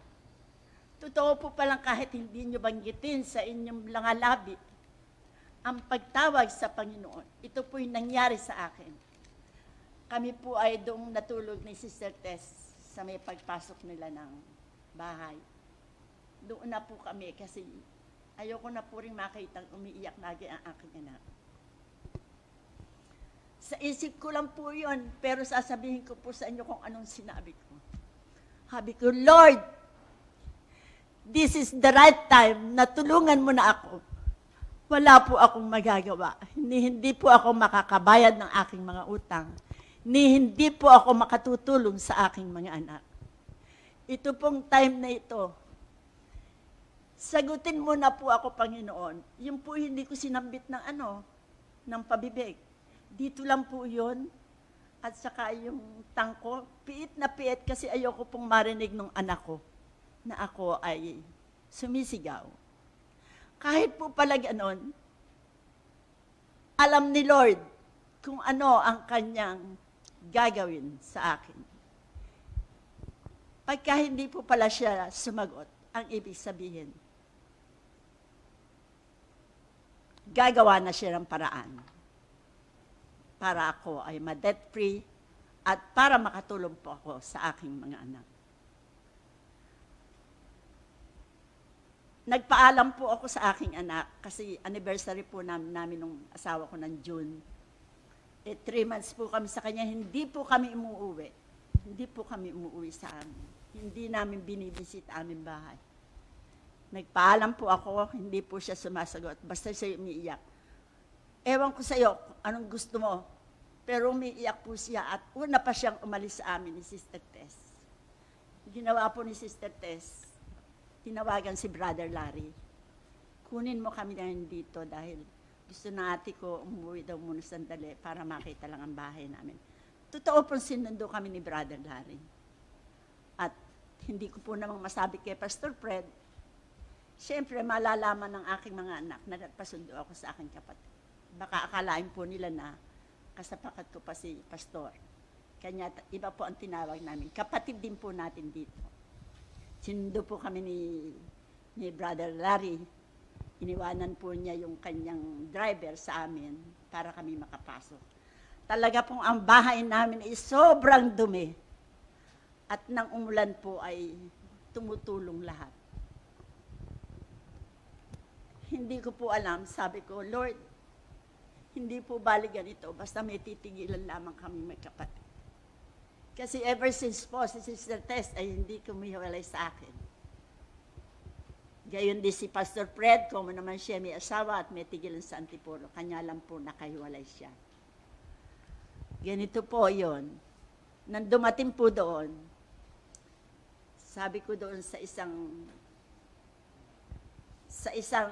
totoo po palang kahit hindi nyo banggitin sa inyong mga labi, ang pagtawag sa Panginoon, ito po yung nangyari sa akin. Kami po ay doong natulog ni Sister Tess sa may pagpasok nila ng bahay. Doon na po kami kasi ayoko na po rin makitang umiiyak lagi ang aking anak. Sa isip ko lang po yun, pero sasabihin ko po sa inyo kung anong sinabi ko. Sabi ko, Lord, this is the right time na tulungan mo na ako. Wala po akong magagawa. Hindi po ako makakabayad ng aking mga utang. Hindi po ako makatutulong sa aking mga anak. Ito pong time na ito, sagutin mo na po ako, Panginoon. Yung po hindi ko sinambit ng ng pabibig. Dito lang po yun. At saka yung tangko, piit na piit kasi ayoko pong marinig ng anak ko na ako ay sumisigaw. Kahit po pala ganon, alam ni Lord kung ano ang kanyang gagawin sa akin. Pagka hindi po pala siya sumagot, ang ibig sabihin, gagawa na siya ng paraan para ako ay ma-debt-free at para makatulong po ako sa aking mga anak. Nagpaalam po ako sa aking anak kasi anniversary po namin nung asawa ko ng June. 3 months po kami sa kanya, hindi po kami umuwi. Hindi po kami umuwi sa amin. Hindi namin binibisit aming bahay. Nagpaalam po ako, hindi po siya sumasagot. Basta siya umiiyak. Ewan ko sa iyo, anong gusto mo? Pero umiiyak po siya at una pa siyang umalis sa amin ni Sister Tess. Ginawa po ni Sister Tess, tinawagan si Brother Larry. Kunin mo kami na dito dahil gusto na ate ko umuwi daw muna sandali para makita lang ang bahay namin. Totoo po sinundo kami ni Brother Larry. At hindi ko po namang masabi kay Pastor Fred, siyempre malalaman ng aking mga anak na nagpasundo ako sa aking kapatid. Baka akalain po nila na kasapakat ko pa si Pastor. Kanya iba po ang tinawag namin. Kapatid din po natin dito. Sinundo po kami ni Brother Larry. Iniwanan po niya yung kanyang driver sa amin para kami makapasok. Talaga pong ang bahay namin ay sobrang dumi. At nang umulan po ay tumutulong lahat. Hindi ko po alam, sabi ko, Lord, hindi po bali ganito, basta may titigilan lamang kami may kapatid. Kasi ever since po, si Sister Tess ay hindi kumihiwalay sa akin. Gayon din si Pastor Fred, kung naman siya may asawa at may tigilan sa Antipolo, kanya lang po nakahiwalay siya. Ganito po yon. Nang dumating po doon, sabi ko doon sa isang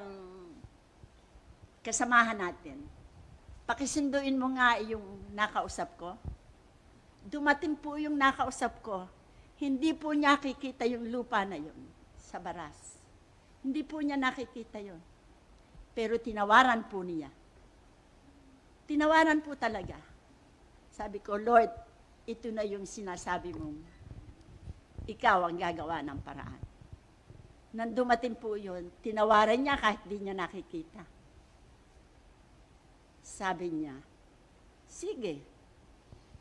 kasamahan natin, pakisunduin mo nga yung nakausap ko. Dumating po yung nakausap ko, hindi po niya kikita yung lupa na yun sa Baras. Hindi po niya nakikita yon. Pero tinawaran po niya. Tinawaran po talaga. Sabi ko, Lord, ito na yung sinasabi mong ikaw ang gagawa ng paraan. Nang dumating po yun, tinawaran niya kahit di niya nakikita. Sabi niya, sige,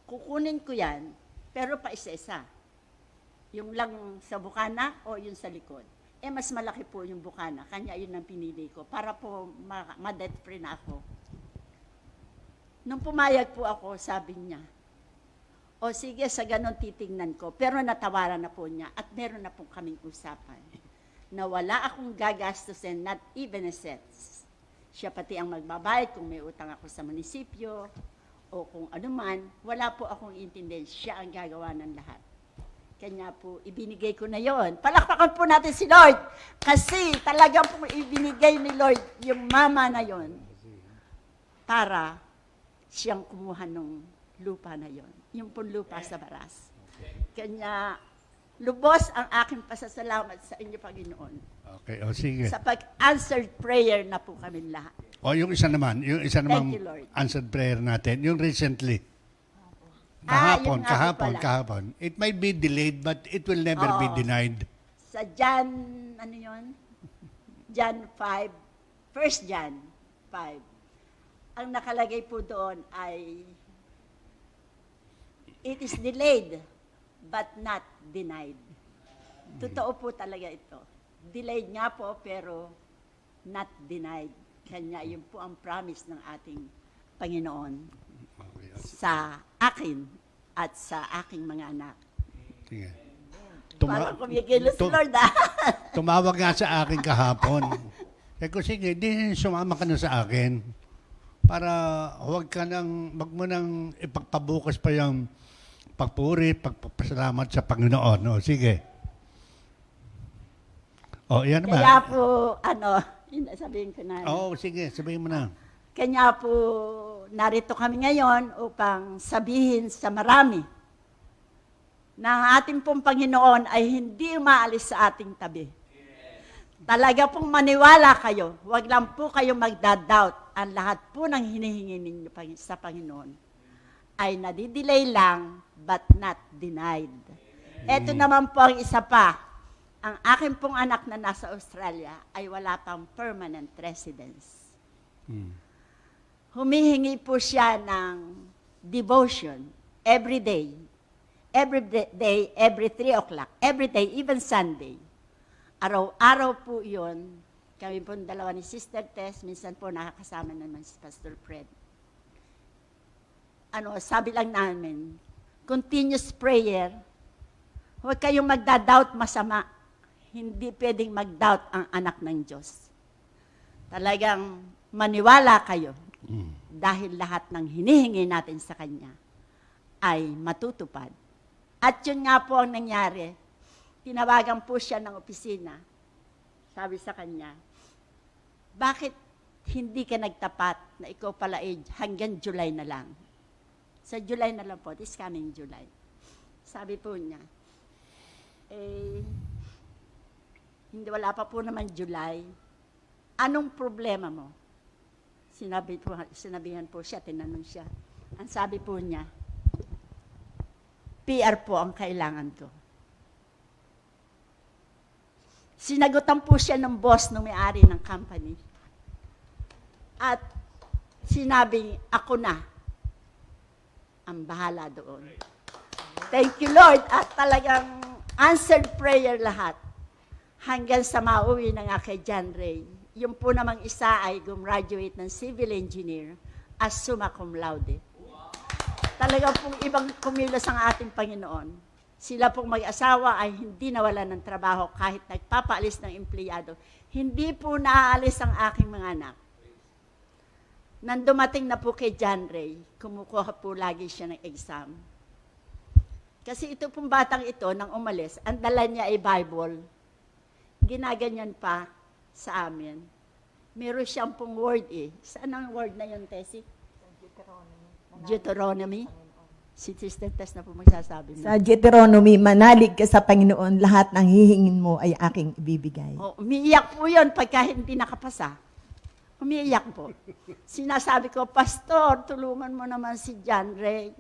kukunin ko yan, pero pa isa-isa. Yung lang sa bukana o yung sa likod. Mas malaki po yung bukana, kanya yun ang pinili ko, para po ma-debt free na ako. Nung pumayag po ako, sabi niya, o sige, sa ganon titingnan ko, pero natawaran na po niya, at meron na po kaming usapan, na wala akong gagastusin, not even a cent. Siya pati ang magbabayad kung may utang ako sa munisipyo, o kung ano man, wala po akong intindihan. Siya ang gagawa ng lahat. Kanya po, ibinigay ko na yon. Palakpakan po natin si Lord. Kasi talaga po ibinigay ni Lord yung mama na yon para siyang kumuha ng lupa na yon. Yung pong lupa sa Baras. Kanya, lubos ang aking pasasalamat sa inyo, Panginoon. Okay, o sige. Sa pag-answered prayer na po kami lahat. O yung isa naman Thank you, Lord. answered prayer natin, yung recently. Yun nga po pala. Kahapon. It might be delayed, but it will never be Oo. denied. Sa Jan, ano yun? Jan 5, 1 Jan 5. Ang nakalagay po doon ay, it is delayed, but not denied. Totoo po talaga ito. Delayed nga po, pero not denied. Kanya, yun po ang promise ng ating Panginoon sa akin at sa aking mga anak. Sige. Parang kumikilos si Lord, ah. Tumawag nga sa akin kahapon. Kaya ko, sige, di sumama ka na sa akin. Para wag mo nang ipagpabukas pa yung pagpuri, pagpapasalamat sa Panginoon. O, sige. O, yan naman. Kaya po, sabihin ko na. Oo, sige, sabihin mo na. Kanya po, narito kami ngayon upang sabihin sa marami na ang ating pong Panginoon ay hindi umaalis sa ating tabi. Talaga pong maniwala kayo. Huwag lang po kayo magda-doubt. Ang lahat po ng hinihingi ninyo sa Panginoon ay nadidelay lang but not denied. Ito naman po ang isa pa. Ang akin pong anak na nasa Australia ay wala pang permanent residence. Humihingi po siya ng devotion every day, every 3 o'clock, every day, even Sunday. Araw-araw po yun. Kami po dalawa ni Sister Tess, minsan po nakakasama naman si Pastor Fred. Sabi lang namin, continuous prayer, huwag kayong magda-doubt masama. Hindi pwedeng mag-doubt ang anak ng Diyos. Talagang maniwala kayo dahil lahat ng hinihingi natin sa Kanya ay matutupad. At yun nga po ang nangyari. Tinawagan po siya ng opisina. Sabi sa Kanya, bakit hindi ka nagtapat na ikaw pala hanggang July na lang? Sa July na lang po, this coming July. Sabi po niya, hindi, wala pa po naman July. Anong problema mo? Sinabihan po siya, tinanong siya. Ang sabi po niya, PR po ang kailangan ko. Sinagutan po siya ng boss ng may-ari ng company. At sinabing, ako na ang bahala doon. Thank you, Lord. At talagang answered prayer lahat. Hanggang sa mauwi na nga kay John Ray. Yung po namang isa ay gumraduate ng civil engineer as summa cum laude. Talaga pong ibang kumilos ang ating Panginoon. Sila pong mag-asawa ay hindi nawalan ng trabaho kahit nagpapaalis ng empleyado. Hindi po naaalis ang aking mga anak. Nang dumating na po kay John Ray, kumukuha po lagi siya ng exam. Kasi ito pong batang ito, nang umalis, ang dala niya ay Bible. Ginaganyan pa sa amin. Meron siyang pong word Saan ang word na yun, Tessie? Deuteronomy. Si Sister Tess na po magsasabi. Sa Deuteronomy, manalig ka sa Panginoon, lahat ng hihingin mo ay aking ibibigay. Umiiyak po yun pagka hindi nakapasa. Umiiyak po. Sinasabi ko, Pastor, tulungan mo naman si John Ray.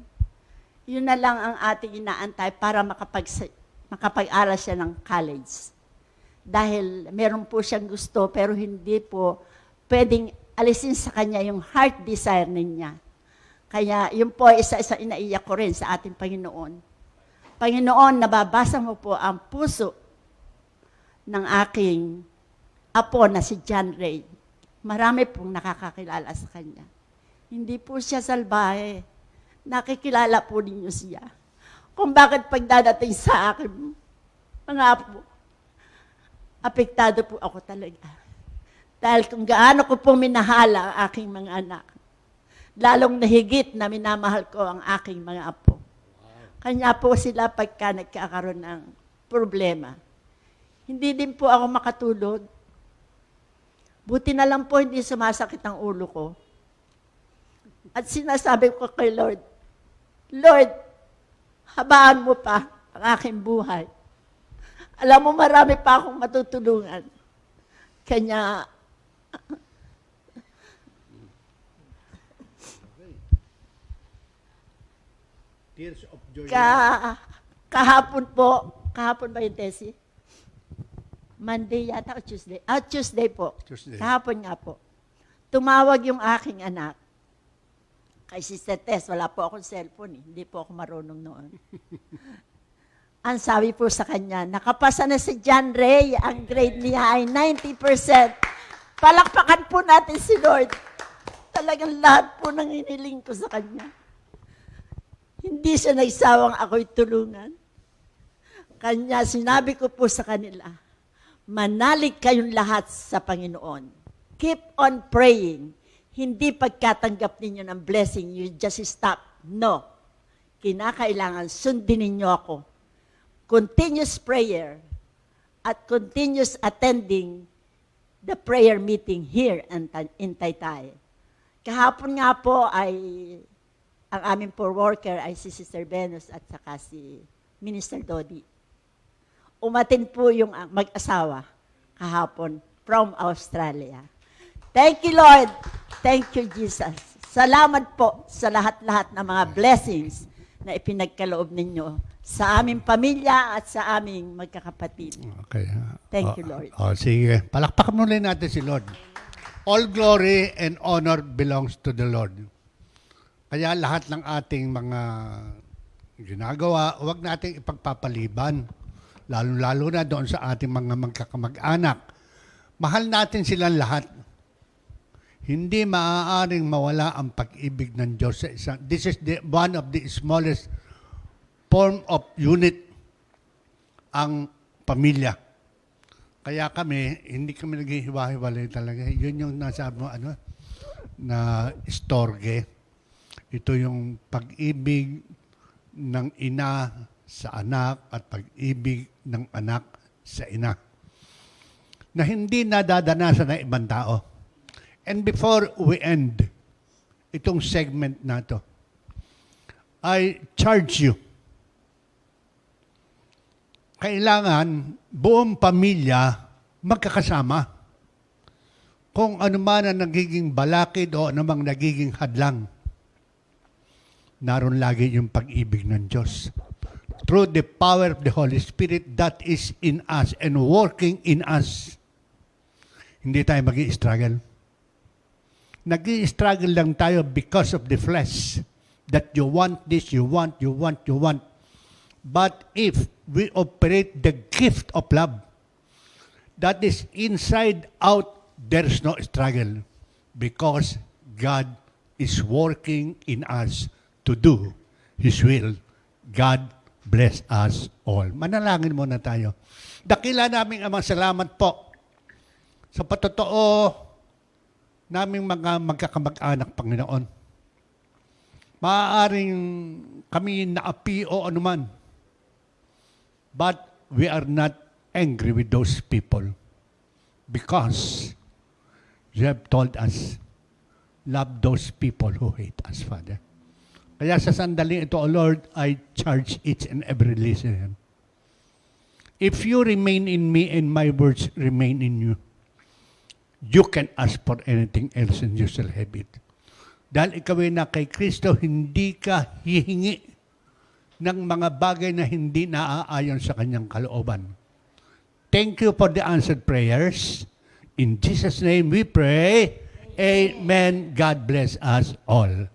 Yun na lang ang ating inaantay para makapag-aral siya ng college. Dahil meron po siyang gusto, pero hindi po pwedeng alisin sa kanya yung heart desire niya. Kaya yun po, isa-isa inaiyak ko rin sa ating Panginoon. Panginoon, nababasa mo po ang puso ng aking apo na si John Ray. Marami pong nakakakilala sa kanya. Hindi po siya salbahe. Nakikilala po ninyo siya. Kung bakit pagdadating sa akin, mga apo, apektado po ako talaga. Dahil kung gaano ko po minahala ang aking mga anak. lalong nahigit na minamahal ko ang aking mga apo. Kanya po sila pagka nagkakaroon ng problema. Hindi din po ako makatulog. Buti na lang po hindi sumasakit ang ulo ko. At sinasabi ko kay Lord, Lord, habaan mo pa ang aking buhay. Alam mo, marami pa akong matutulungan. Kanya, Tears of joy. kahapon ba yung Tessie? Monday yata o Tuesday? Tuesday po. Tuesday. Kahapon nga po. Tumawag yung aking anak. Kay Sister Tess, wala po akong cellphone. Hindi po ako marunong noon. Ang sabi po sa kanya, nakapasa na si John Ray, ang grade niya ay 90%. Palakpakan po natin si Lord. Talagang lahat po nang iniling ko sa kanya. Hindi siya nagsawang ako'y tulungan. Kanya, sinabi ko po sa kanila, manalig kayong lahat sa Panginoon. Keep on praying. Hindi pagkatanggap ninyo ng blessing, you just stop. No. Kinakailangan sundin ninyo ako. Continuous prayer at continuous attending the prayer meeting here in Taytay. Kahapon nga po ay ang aming poor worker ay si Sister Venus at saka si Minister Dodi. Umatin po yung mag-asawa kahapon from Australia. Thank you, Lord. Thank you, Jesus. Salamat po sa lahat-lahat ng mga blessings na ipinagkaloob ninyo sa aming pamilya at sa aming magkakapatid. Okay. Thank you, Lord. Sige. Palakpakan muna natin si Lord. All glory and honor belongs to the Lord. Kaya lahat ng ating mga ginagawa, huwag nating ipagpapaliban. Lalo-lalo na doon sa ating mga magkakamag-anak. Mahal natin silang lahat. Hindi maaaring mawala ang pag-ibig ng Diyos sa isang. This is one of the smallest form of unit, ang pamilya. Kaya kami, hindi kami naghihiwa-hiwalay talaga. Yun yung nasabi mo, na istorge. Ito yung pag-ibig ng ina sa anak at pag-ibig ng anak sa ina. Na hindi nadadanasan ng ibang tao. And before we end itong segment na to, I charge you. Kailangan buong pamilya magkakasama. Kung ano man ang nagiging balakid o anumang nagiging hadlang, naroon lagi yung pag-ibig ng Diyos. Through the power of the Holy Spirit that is in us and working in us, hindi tayo mag-i-struggle. Nag-i-struggle lang tayo because of the flesh. That you want this, you want. But if we operate the gift of love, that is inside out, there's no struggle. Because God is working in us to do His will. God bless us all. Manalangin muna tayo. Dakila naming Amang, salamat po sa patotoo naming mga magkakamag-anak, Panginoon. Maaaring kami naapi o anuman, but we are not angry with those people because you have told us, love those people who hate us, Father. Kaya sa sandaling ito, O Lord, I charge each and every listener. If you remain in me and my words remain in you, you can ask for anything else and you shall have it. Dahil ikaw ay na kay Kristo, hindi ka hihingi ng mga bagay na hindi naaayon sa kanyang kalooban. Thank you for the answered prayers. In Jesus' name we pray. Amen. God bless us all.